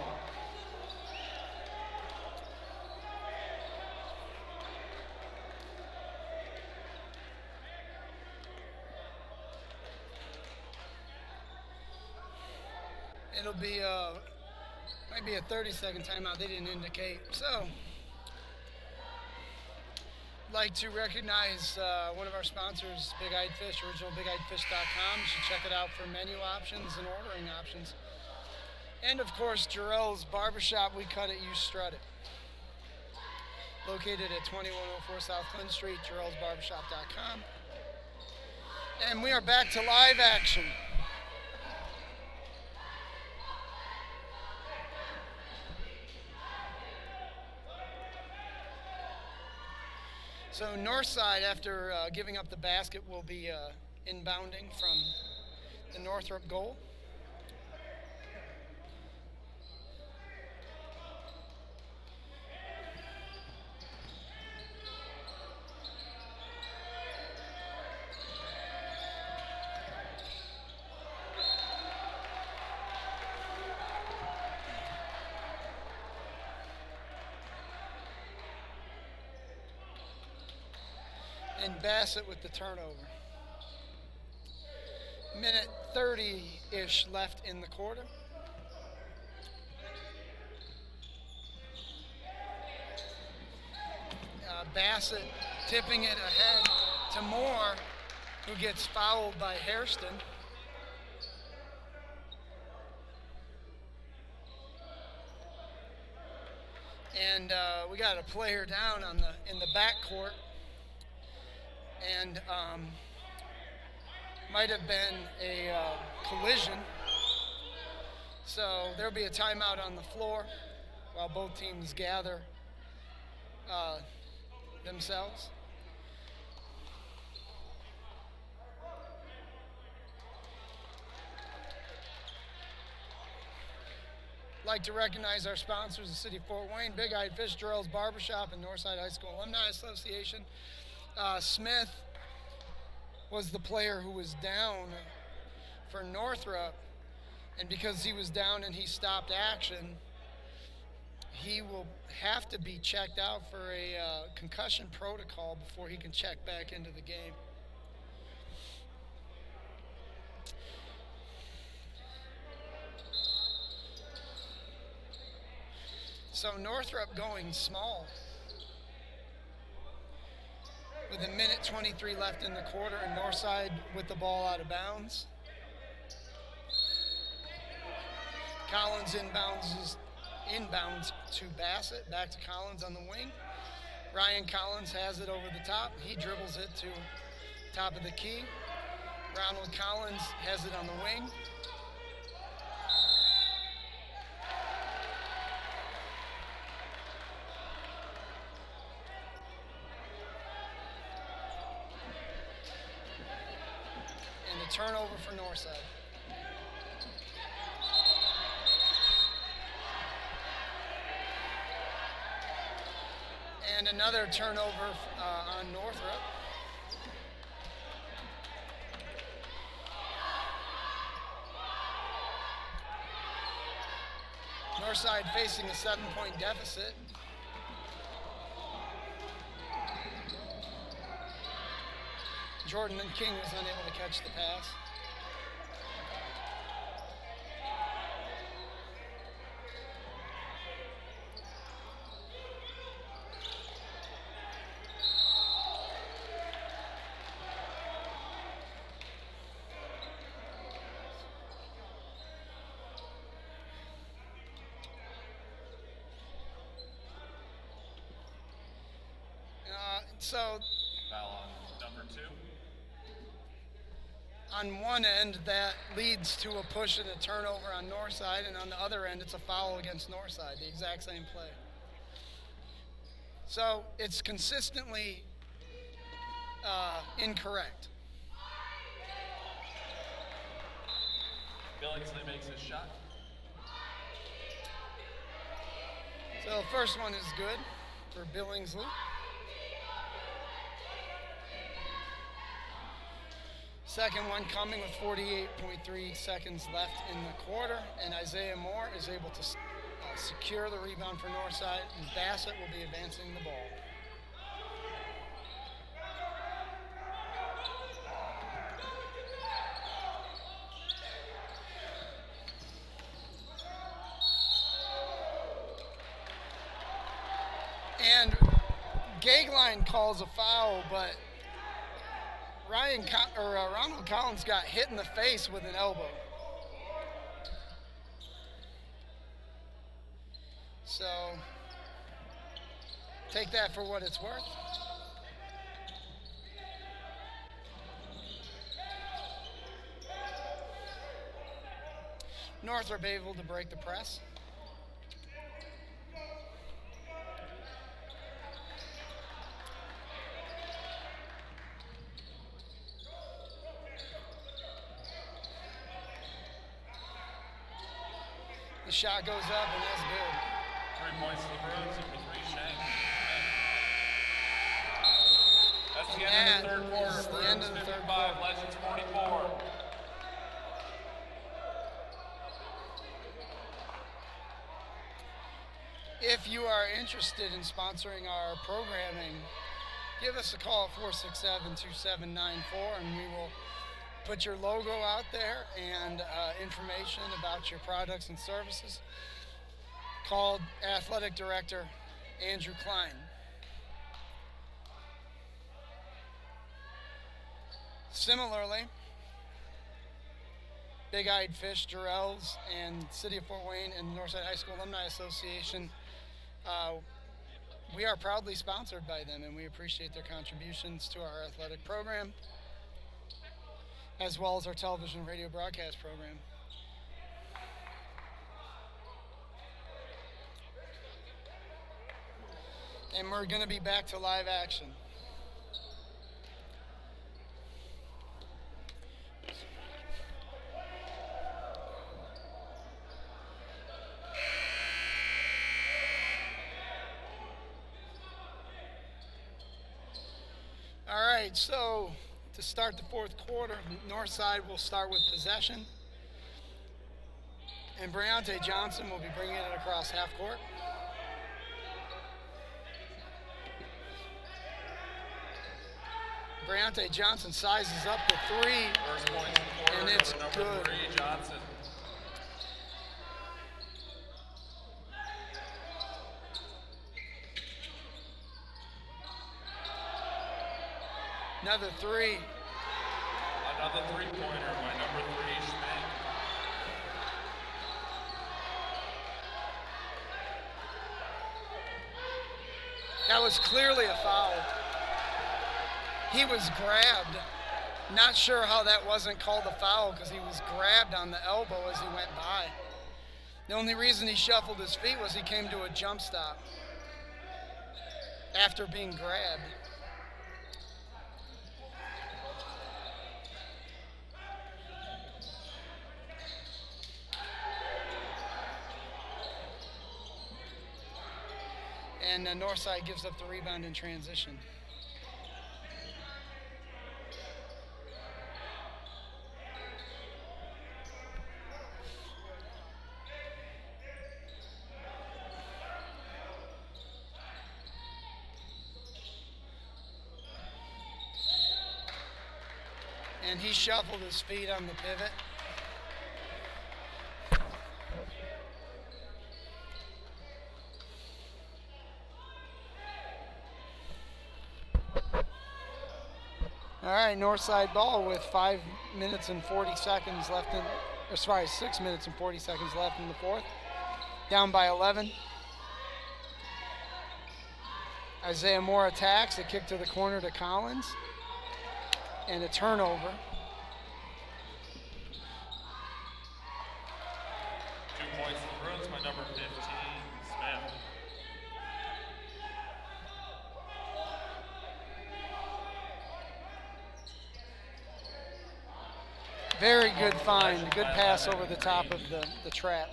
It'll be might be a 30-second timeout. They didn't indicate. So, like to recognize one of our sponsors, Big Eyed Fish, original BigEyedFish.com. You should check it out for menu options and ordering options. And of course, Jarrell's Barbershop. We cut it, you strut it. Located at 2104 South Clinton Street, Jarrell'sBarbershop.com. And we are back to live action. So Northside, after giving up the basket, will be inbounding from the Northrop goal. And Bassett with the turnover. Minute 30-ish left in the quarter. Bassett tipping it ahead to Moore, who gets fouled by Hairston. And we got a player down in the backcourt. And might have been a collision. So there'll be a timeout on the floor while both teams gather themselves. Like to recognize our sponsors, the City of Fort Wayne, Big Eyed Fish, Jarrell's Barbershop, and Northside High School Alumni Association. Smith was the player who was down for Northrop, and because he was down and he stopped action, he will have to be checked out for a concussion protocol before he can check back into the game. So Northrop going small. With a minute 23 left in the quarter, and Northside with the ball out of bounds. Collins inbounds to Bassett, back to Collins on the wing. Ryan Collins has it over the top. He dribbles it to top of the key. Ronald Collins has it on the wing. Turnover for Northside. And another turnover on Northrop. Northside facing a 7-point deficit. Jordan King was unable to catch the pass. So Foul on number 2. on one end, that leads to a push and a turnover on Northside, and on the other end, it's a foul against Northside, the exact same play. So it's consistently incorrect. Billingsley makes his shot. So the first one is good for Billingsley. Second one coming with 48.3 seconds left in the quarter, and Isaiah Moore is able to secure the rebound for Northside, and Bassett will be advancing the ball. And Gagline calls a foul, but Ronald Collins got hit in the face with an elbow. So take that for what it's worth. Northrop able to break the press. The shot goes up, and that's good. 3 points to the Bruins and for 3 Shank. That's the end of the third quarter. That is the end of the third 55, Legends 44. If you are interested in sponsoring our programming, give us a call at 467-2794, and we will put your logo out there and information about your products and services. Called Athletic Director Andrew Klein. Similarly, Big Eyed Fish, Jarrell's, and City of Fort Wayne and Northside High School Alumni Association, we are proudly sponsored by them, and we appreciate their contributions to our athletic program, as well as our television and radio broadcast program. And we're going to be back to live action. All right, so to start the fourth quarter, Northside will start with possession. And Briante Johnson will be bringing it across half court. Briante Johnson sizes up the three, First point of the quarter, and it's number good. 3, Johnson. Another three. Another 3-pointer by number 3, Schmank. That was clearly a foul. He was grabbed. Not sure how that wasn't called a foul because he was grabbed on the elbow as he went by. The only reason he shuffled his feet was he came to a jump stop after being grabbed. And Northside gives up the rebound in transition. And he shuffled his feet on the pivot. All right, Northside ball with 5 minutes and 40 seconds left in, or sorry, 6 minutes and 40 seconds left in the fourth. Down by 11. Isaiah Moore attacks, a kick to the corner to Collins, and a turnover. 2 points to the Bruins by number 15, Smith. Very good find, good pass over the top of the trap.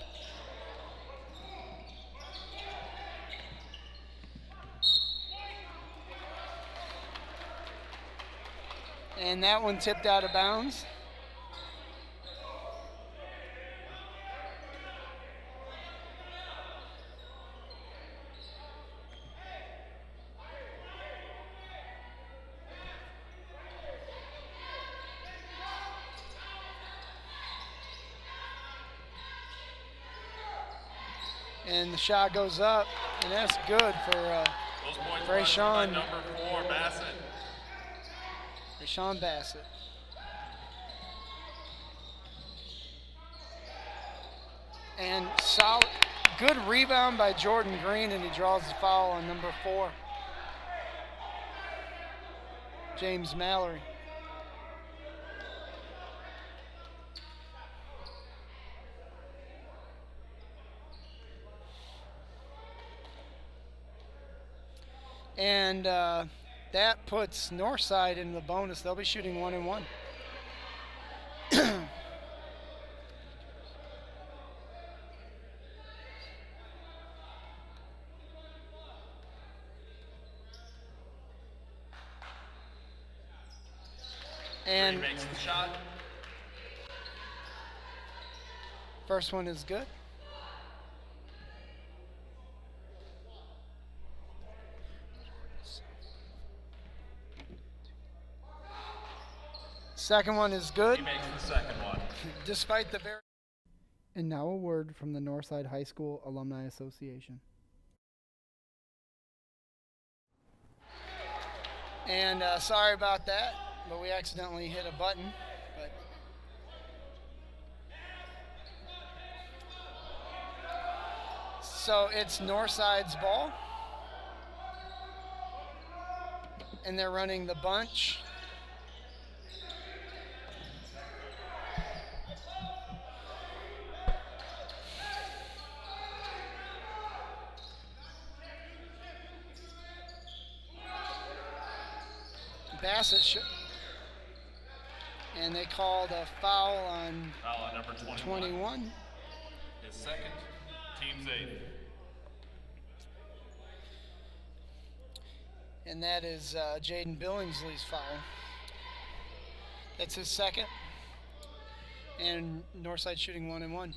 And that one tipped out of bounds. And the shot goes up, and that's good for Those points brought to you by Rayshawn. number 4, Bassett. Rashawn Bassett. And solid, good rebound by Jordan Green, and he draws the foul on number 4, James Mallory. And that puts Northside in the bonus. They'll be shooting 1 and 1. And Green makes the shot. first one is good. Second one is good, He makes the second one. despite the very. And now a word from the Northside High School Alumni Association. And sorry about that, but we accidentally hit a button. But so it's Northside's ball, and they're running the bunch. Bassett and they called a foul on Foul on number 21. 21. His second, team's 8th. And that is Jayden Billingsley's foul. That's his second. And Northside shooting 1 and 1.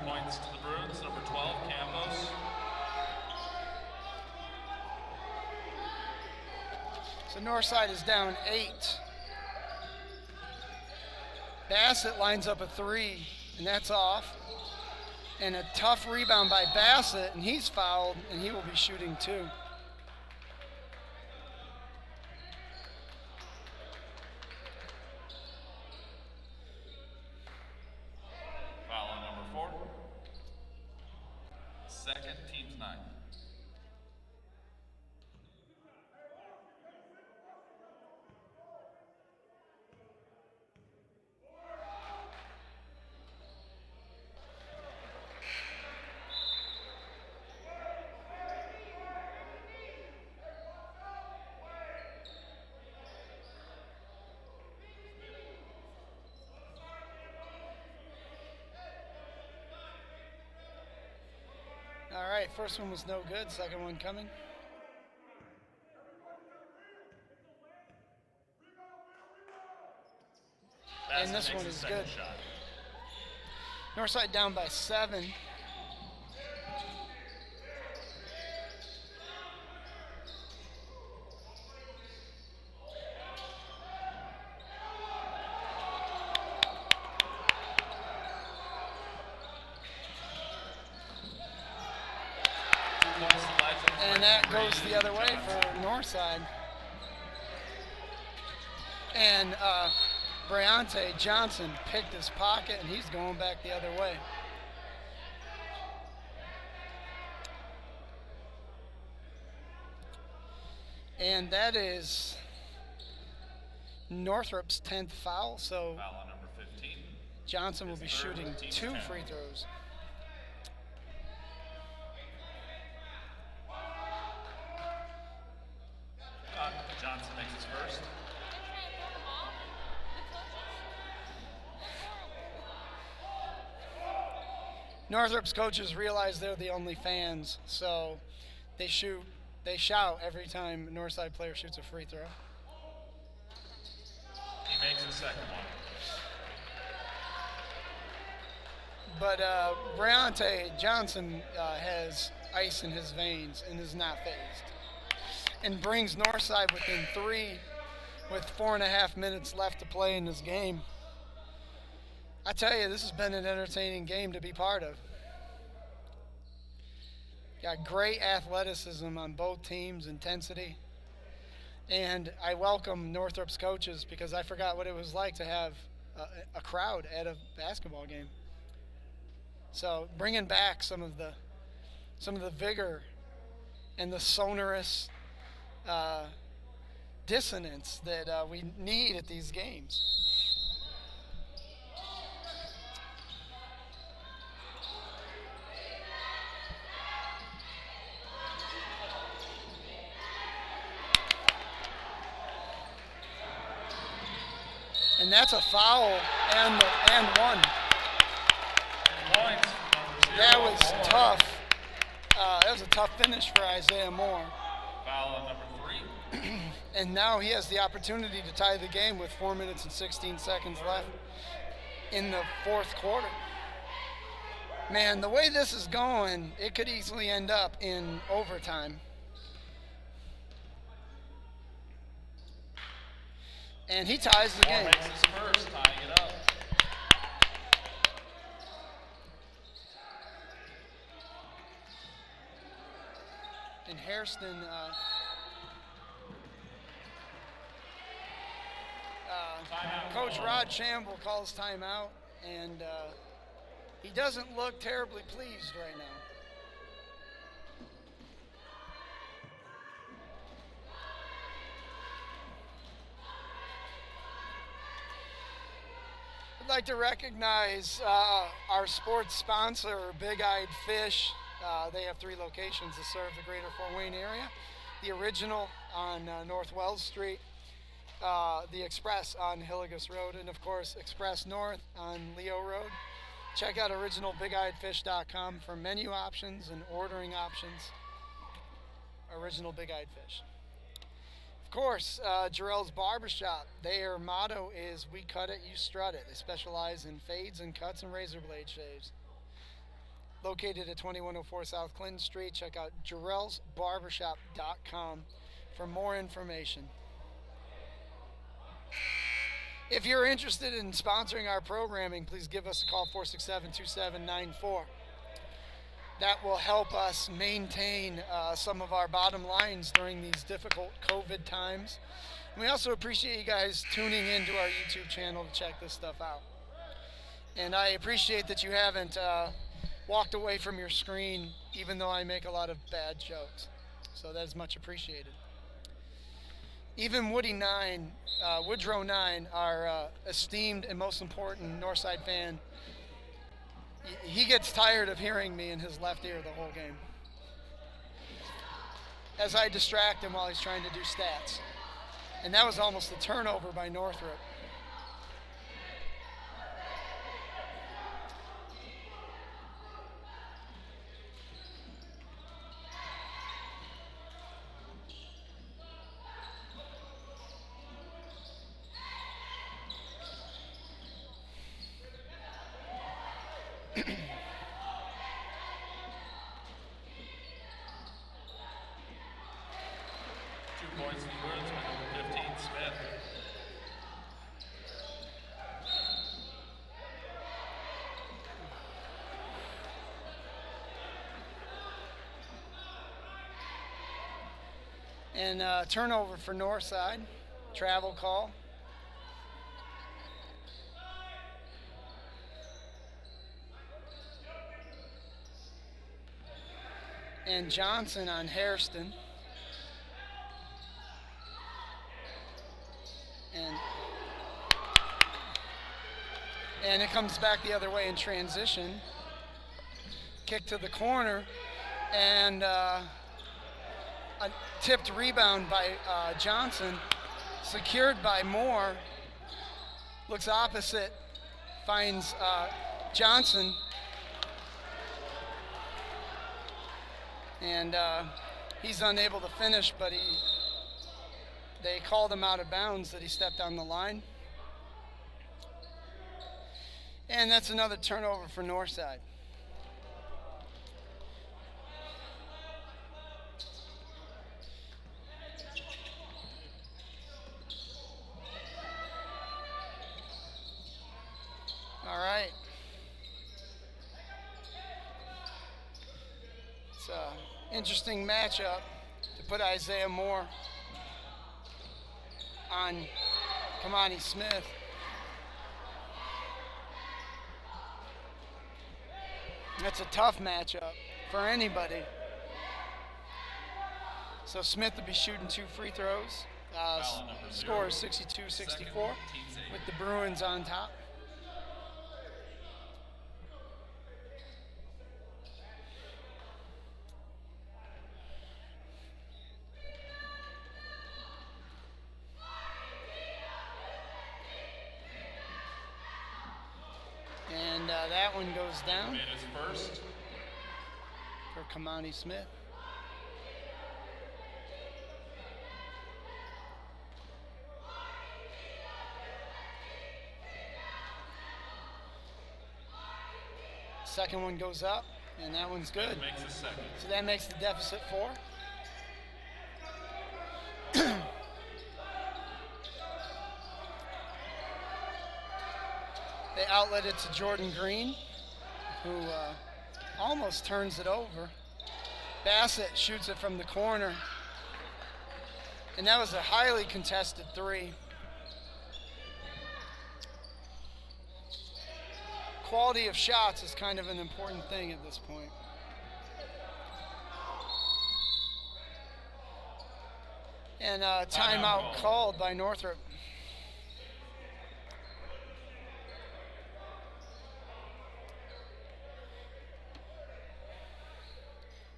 Points to the Bruins, number 12, Campos. So Northside is down 8. Bassett lines up a 3, and that's off. And a tough rebound by Bassett, and he's fouled, and he will be shooting 2. Foul on number 4. Second, team's 9th. All right, first one was no good, second one coming. And this one is good. Northside down by 7. And that goes the other way for Northside. And Briante Johnson picked his pocket, and he's going back the other way. And that is Northrop's 10th foul, so Foul on number 15. Johnson will be shooting 2 free throws. Johnson makes his first. Northrop's coaches realize they're the only fans, so they shout every time a Northside player shoots a free throw. He makes the second one. But Briante Johnson has ice in his veins and is not phased, and brings Northside within 3 with 4.5 minutes left to play in this game. I tell you, this has been an entertaining game to be part of. Got great athleticism on both teams, intensity. And I welcome Northrop's coaches because I forgot what it was like to have a crowd at a basketball game. So bringing back some of the vigor and the sonorous dissonance that we need at these games. And that's a foul and one. Points. That was tough. That was a tough finish for Isaiah Moore. Foul on number 3. And now he has the opportunity to tie the game with 4 minutes and 16 seconds left in the fourth quarter. Man, the way this is going, it could easily end up in overtime. And he ties the Moore game. makes his first, tying it up. And Hairston, Coach Rod Shamble calls timeout, and he doesn't look terribly pleased right now. I'd like to recognize our sports sponsor, Big Eyed Fish. They have 3 locations to serve the greater Fort Wayne area. The Original on North Wells Street, the Express on Hillegas Road, and of course Express North on Leo Road. Check out originalbigeyedfish.com for menu options and ordering options. Original Big Eyed Fish. Of course, Jarrell's Barbershop, their motto is "We cut it, you strut it." They specialize in fades and cuts and razor blade shaves. Located at 2104 South Clinton Street, check out jarrellsbarbershop.com for more information. If you're interested in sponsoring our programming, please give us a call, 467-2794. That will help us maintain some of our bottom lines during these difficult COVID times. And we also appreciate you guys tuning into our YouTube channel to check this stuff out. And I appreciate that you haven't walked away from your screen, even though I make a lot of bad jokes. So that is much appreciated. Even Woodrow 9, our esteemed and most important Northside fan, he gets tired of hearing me in his left ear the whole game, as I distract him while he's trying to do stats. And that was almost a turnover by Northrop. Points in the Bruins with number 15, Smith. And turnover for Northside. Travel call. And Johnson on Hairston. And it comes back the other way in transition. Kick to the corner, and a tipped rebound by Johnson, secured by Moore. Looks opposite, finds Johnson, and he's unable to finish, but they called him out of bounds that he stepped on the line. And that's another turnover for Northside. All right. It's an interesting matchup to put Isaiah Moore on Kamani Smith. That's a tough matchup for anybody. So Smith will be shooting 2 free throws. Score is 62-64 with the Bruins on top. And that one goes down First. for Kamani Smith. Second one goes up, and that one's good. That makes a second. So that makes the deficit 4. They outlet it to Jordan Green, who almost turns it over. Bassett shoots it from the corner. And that was a highly contested 3. Quality of shots is kind of an important thing at this point. And timeout called by Northrop.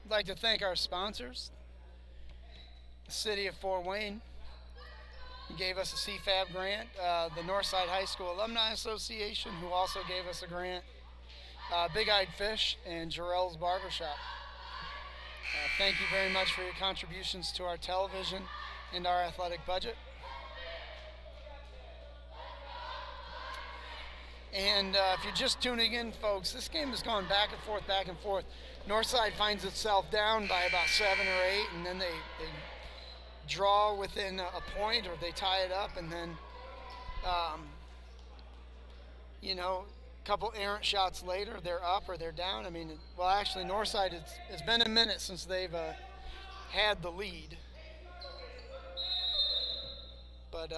I'd like to thank our sponsors, the City of Fort Wayne, who gave us a CFAB grant, the Northside High School Alumni Association, who also gave us a grant, Big Eyed Fish, and Jarrell's Barbershop. Thank you very much for your contributions to our television and our athletic budget. And if you're just tuning in, folks, this game has gone back and forth, back and forth. Northside finds itself down by about 7 or 8, and then they draw within a point, or they tie it up, and then, you know, a couple errant shots later, they're up or they're down. I mean, well, actually, Northside, it's been a minute since they've had the lead. But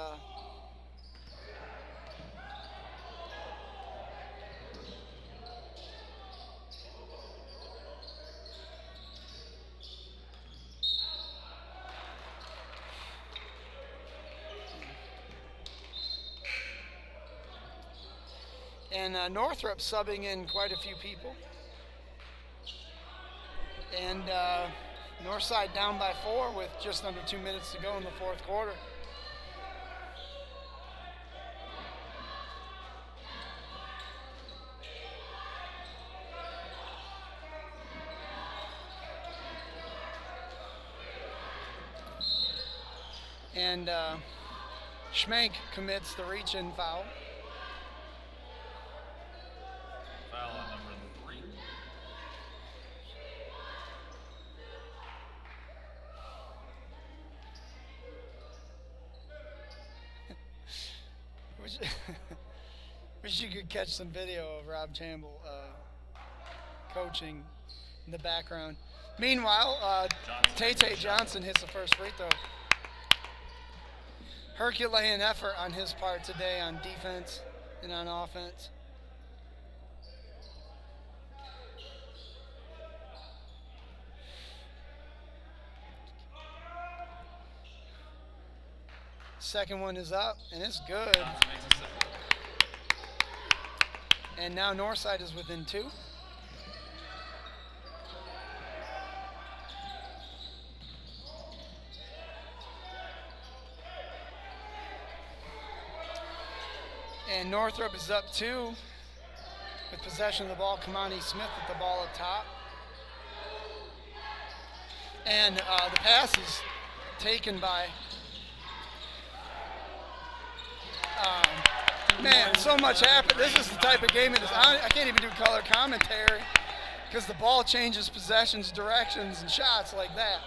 and Northrop subbing in quite a few people. And Northside down by 4 with just under 2 minutes to go in the fourth quarter. And Schmenk commits the reach-in foul. Foul on number 3. Wish you could catch some video of Rob Chamble coaching in the background. Meanwhile, Tay Johnson hits the first free throw. Herculean effort on his part today on defense and on offense. Second one is up, and it's good. And now Northside is within 2. And Northrop is up 2 with possession of the ball. Kamani Smith with the ball up top. And the pass is taken by, man, so much happened. This is the type of game it is. I can't even do color commentary because the ball changes possessions, directions, and shots like that.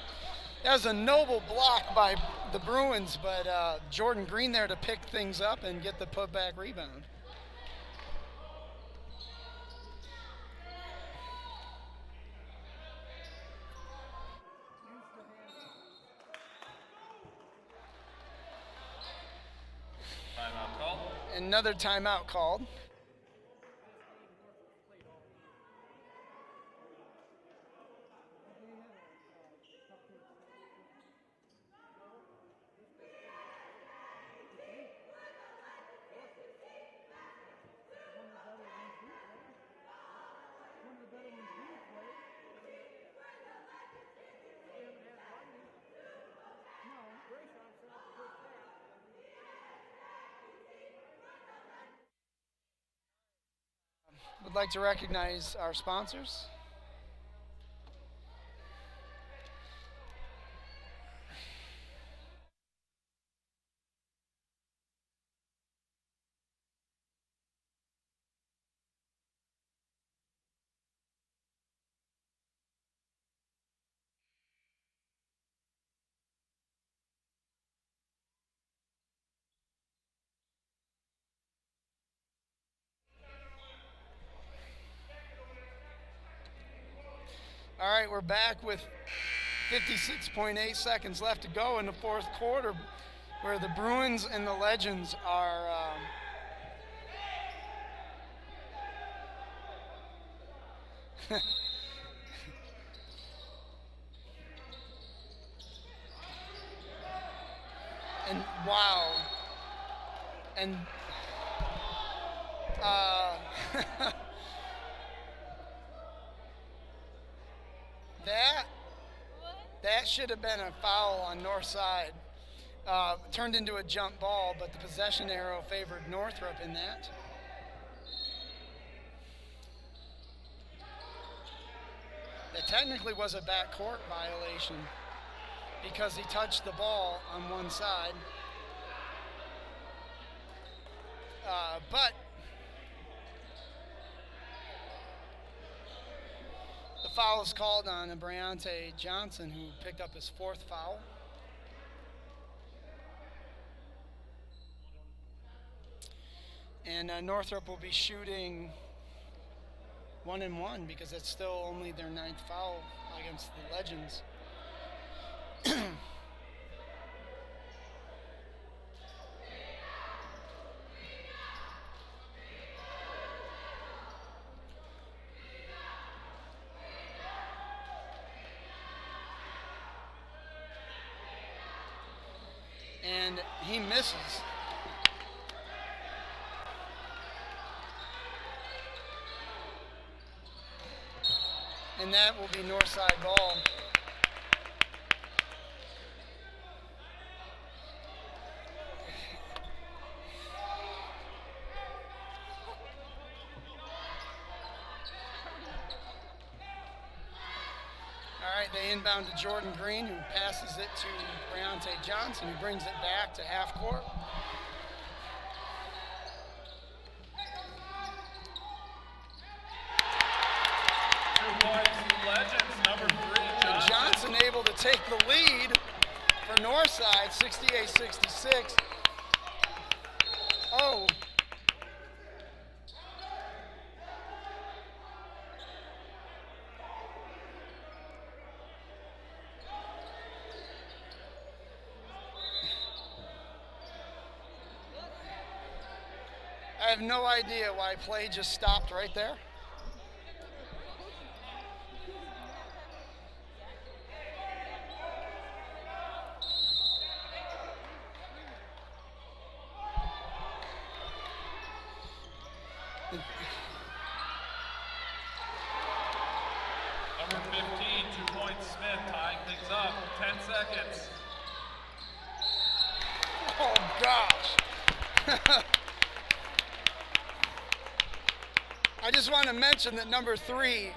That was a noble block by the Bruins, but Jordan Green there to pick things up and get the putback rebound. Timeout call. Another timeout called. Would like to recognize our sponsors. All right, we're back with 56.8 seconds left to go in the fourth quarter, where the Bruins and the Legends are and wow, and That should have been a foul on Northside. Turned into a jump ball, but the possession arrow favored Northrop in that. It technically was a backcourt violation because he touched the ball on one side. But the foul is called on Briante Johnson, who picked up his fourth foul. And Northrop will be shooting 1-1 because it's still only their ninth foul against the Legends. And he misses. And that will be Northside ball. All right, they inbound to Jordan Green, who passes it to Briante Johnson, who brings it back to half court. And Johnson able to take the lead for Northside, 68-66. Oh. have no idea why play just stopped right there. Number 15, 2 points, Smith, tying things up, 10 seconds. Oh, gosh. I just want to mention that number 3,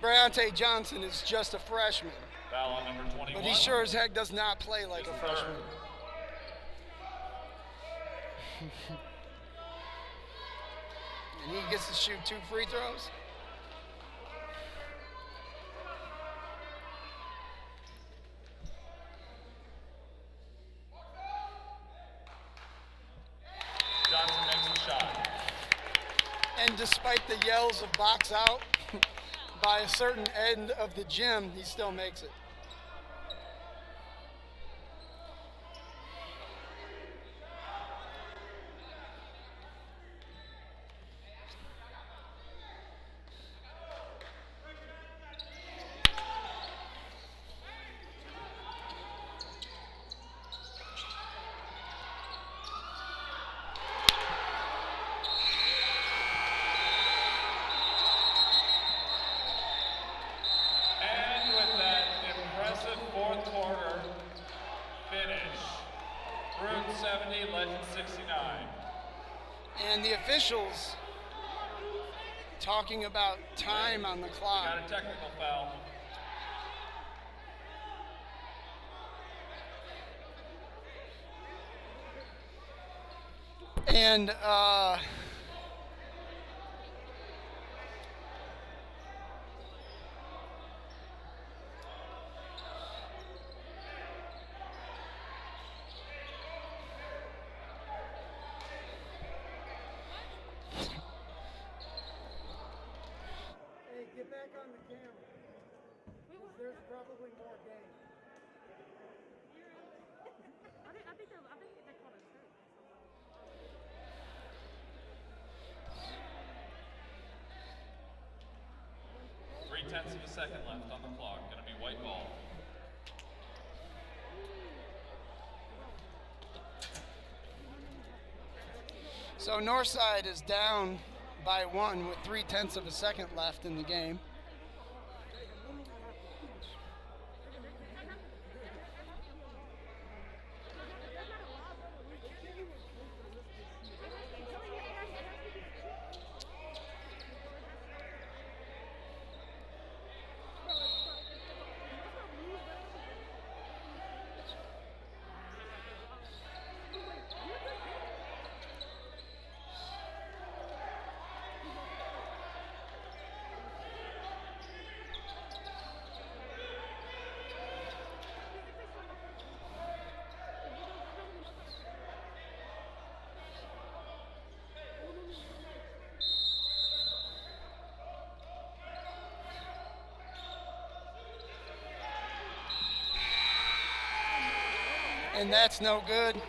Bryante Johnson, is just a freshman. Foul on number 21. But he sure as heck does not play like a freshman. And he gets to shoot 2 free throws. Johnson makes the shot. And despite the yells of box out by a certain end of the gym, he still makes it. And with that impressive fourth quarter finish, Brute 70, Legend 69. And the officials talking about time on the clock. Got a technical foul. And hey, get back on the camera. There's probably more game. I think they called it third. 3/10 of a second left on the clock. Gonna be white ball. So Northside is down by 1 with 3/10 of a second left in the game. And that's no good.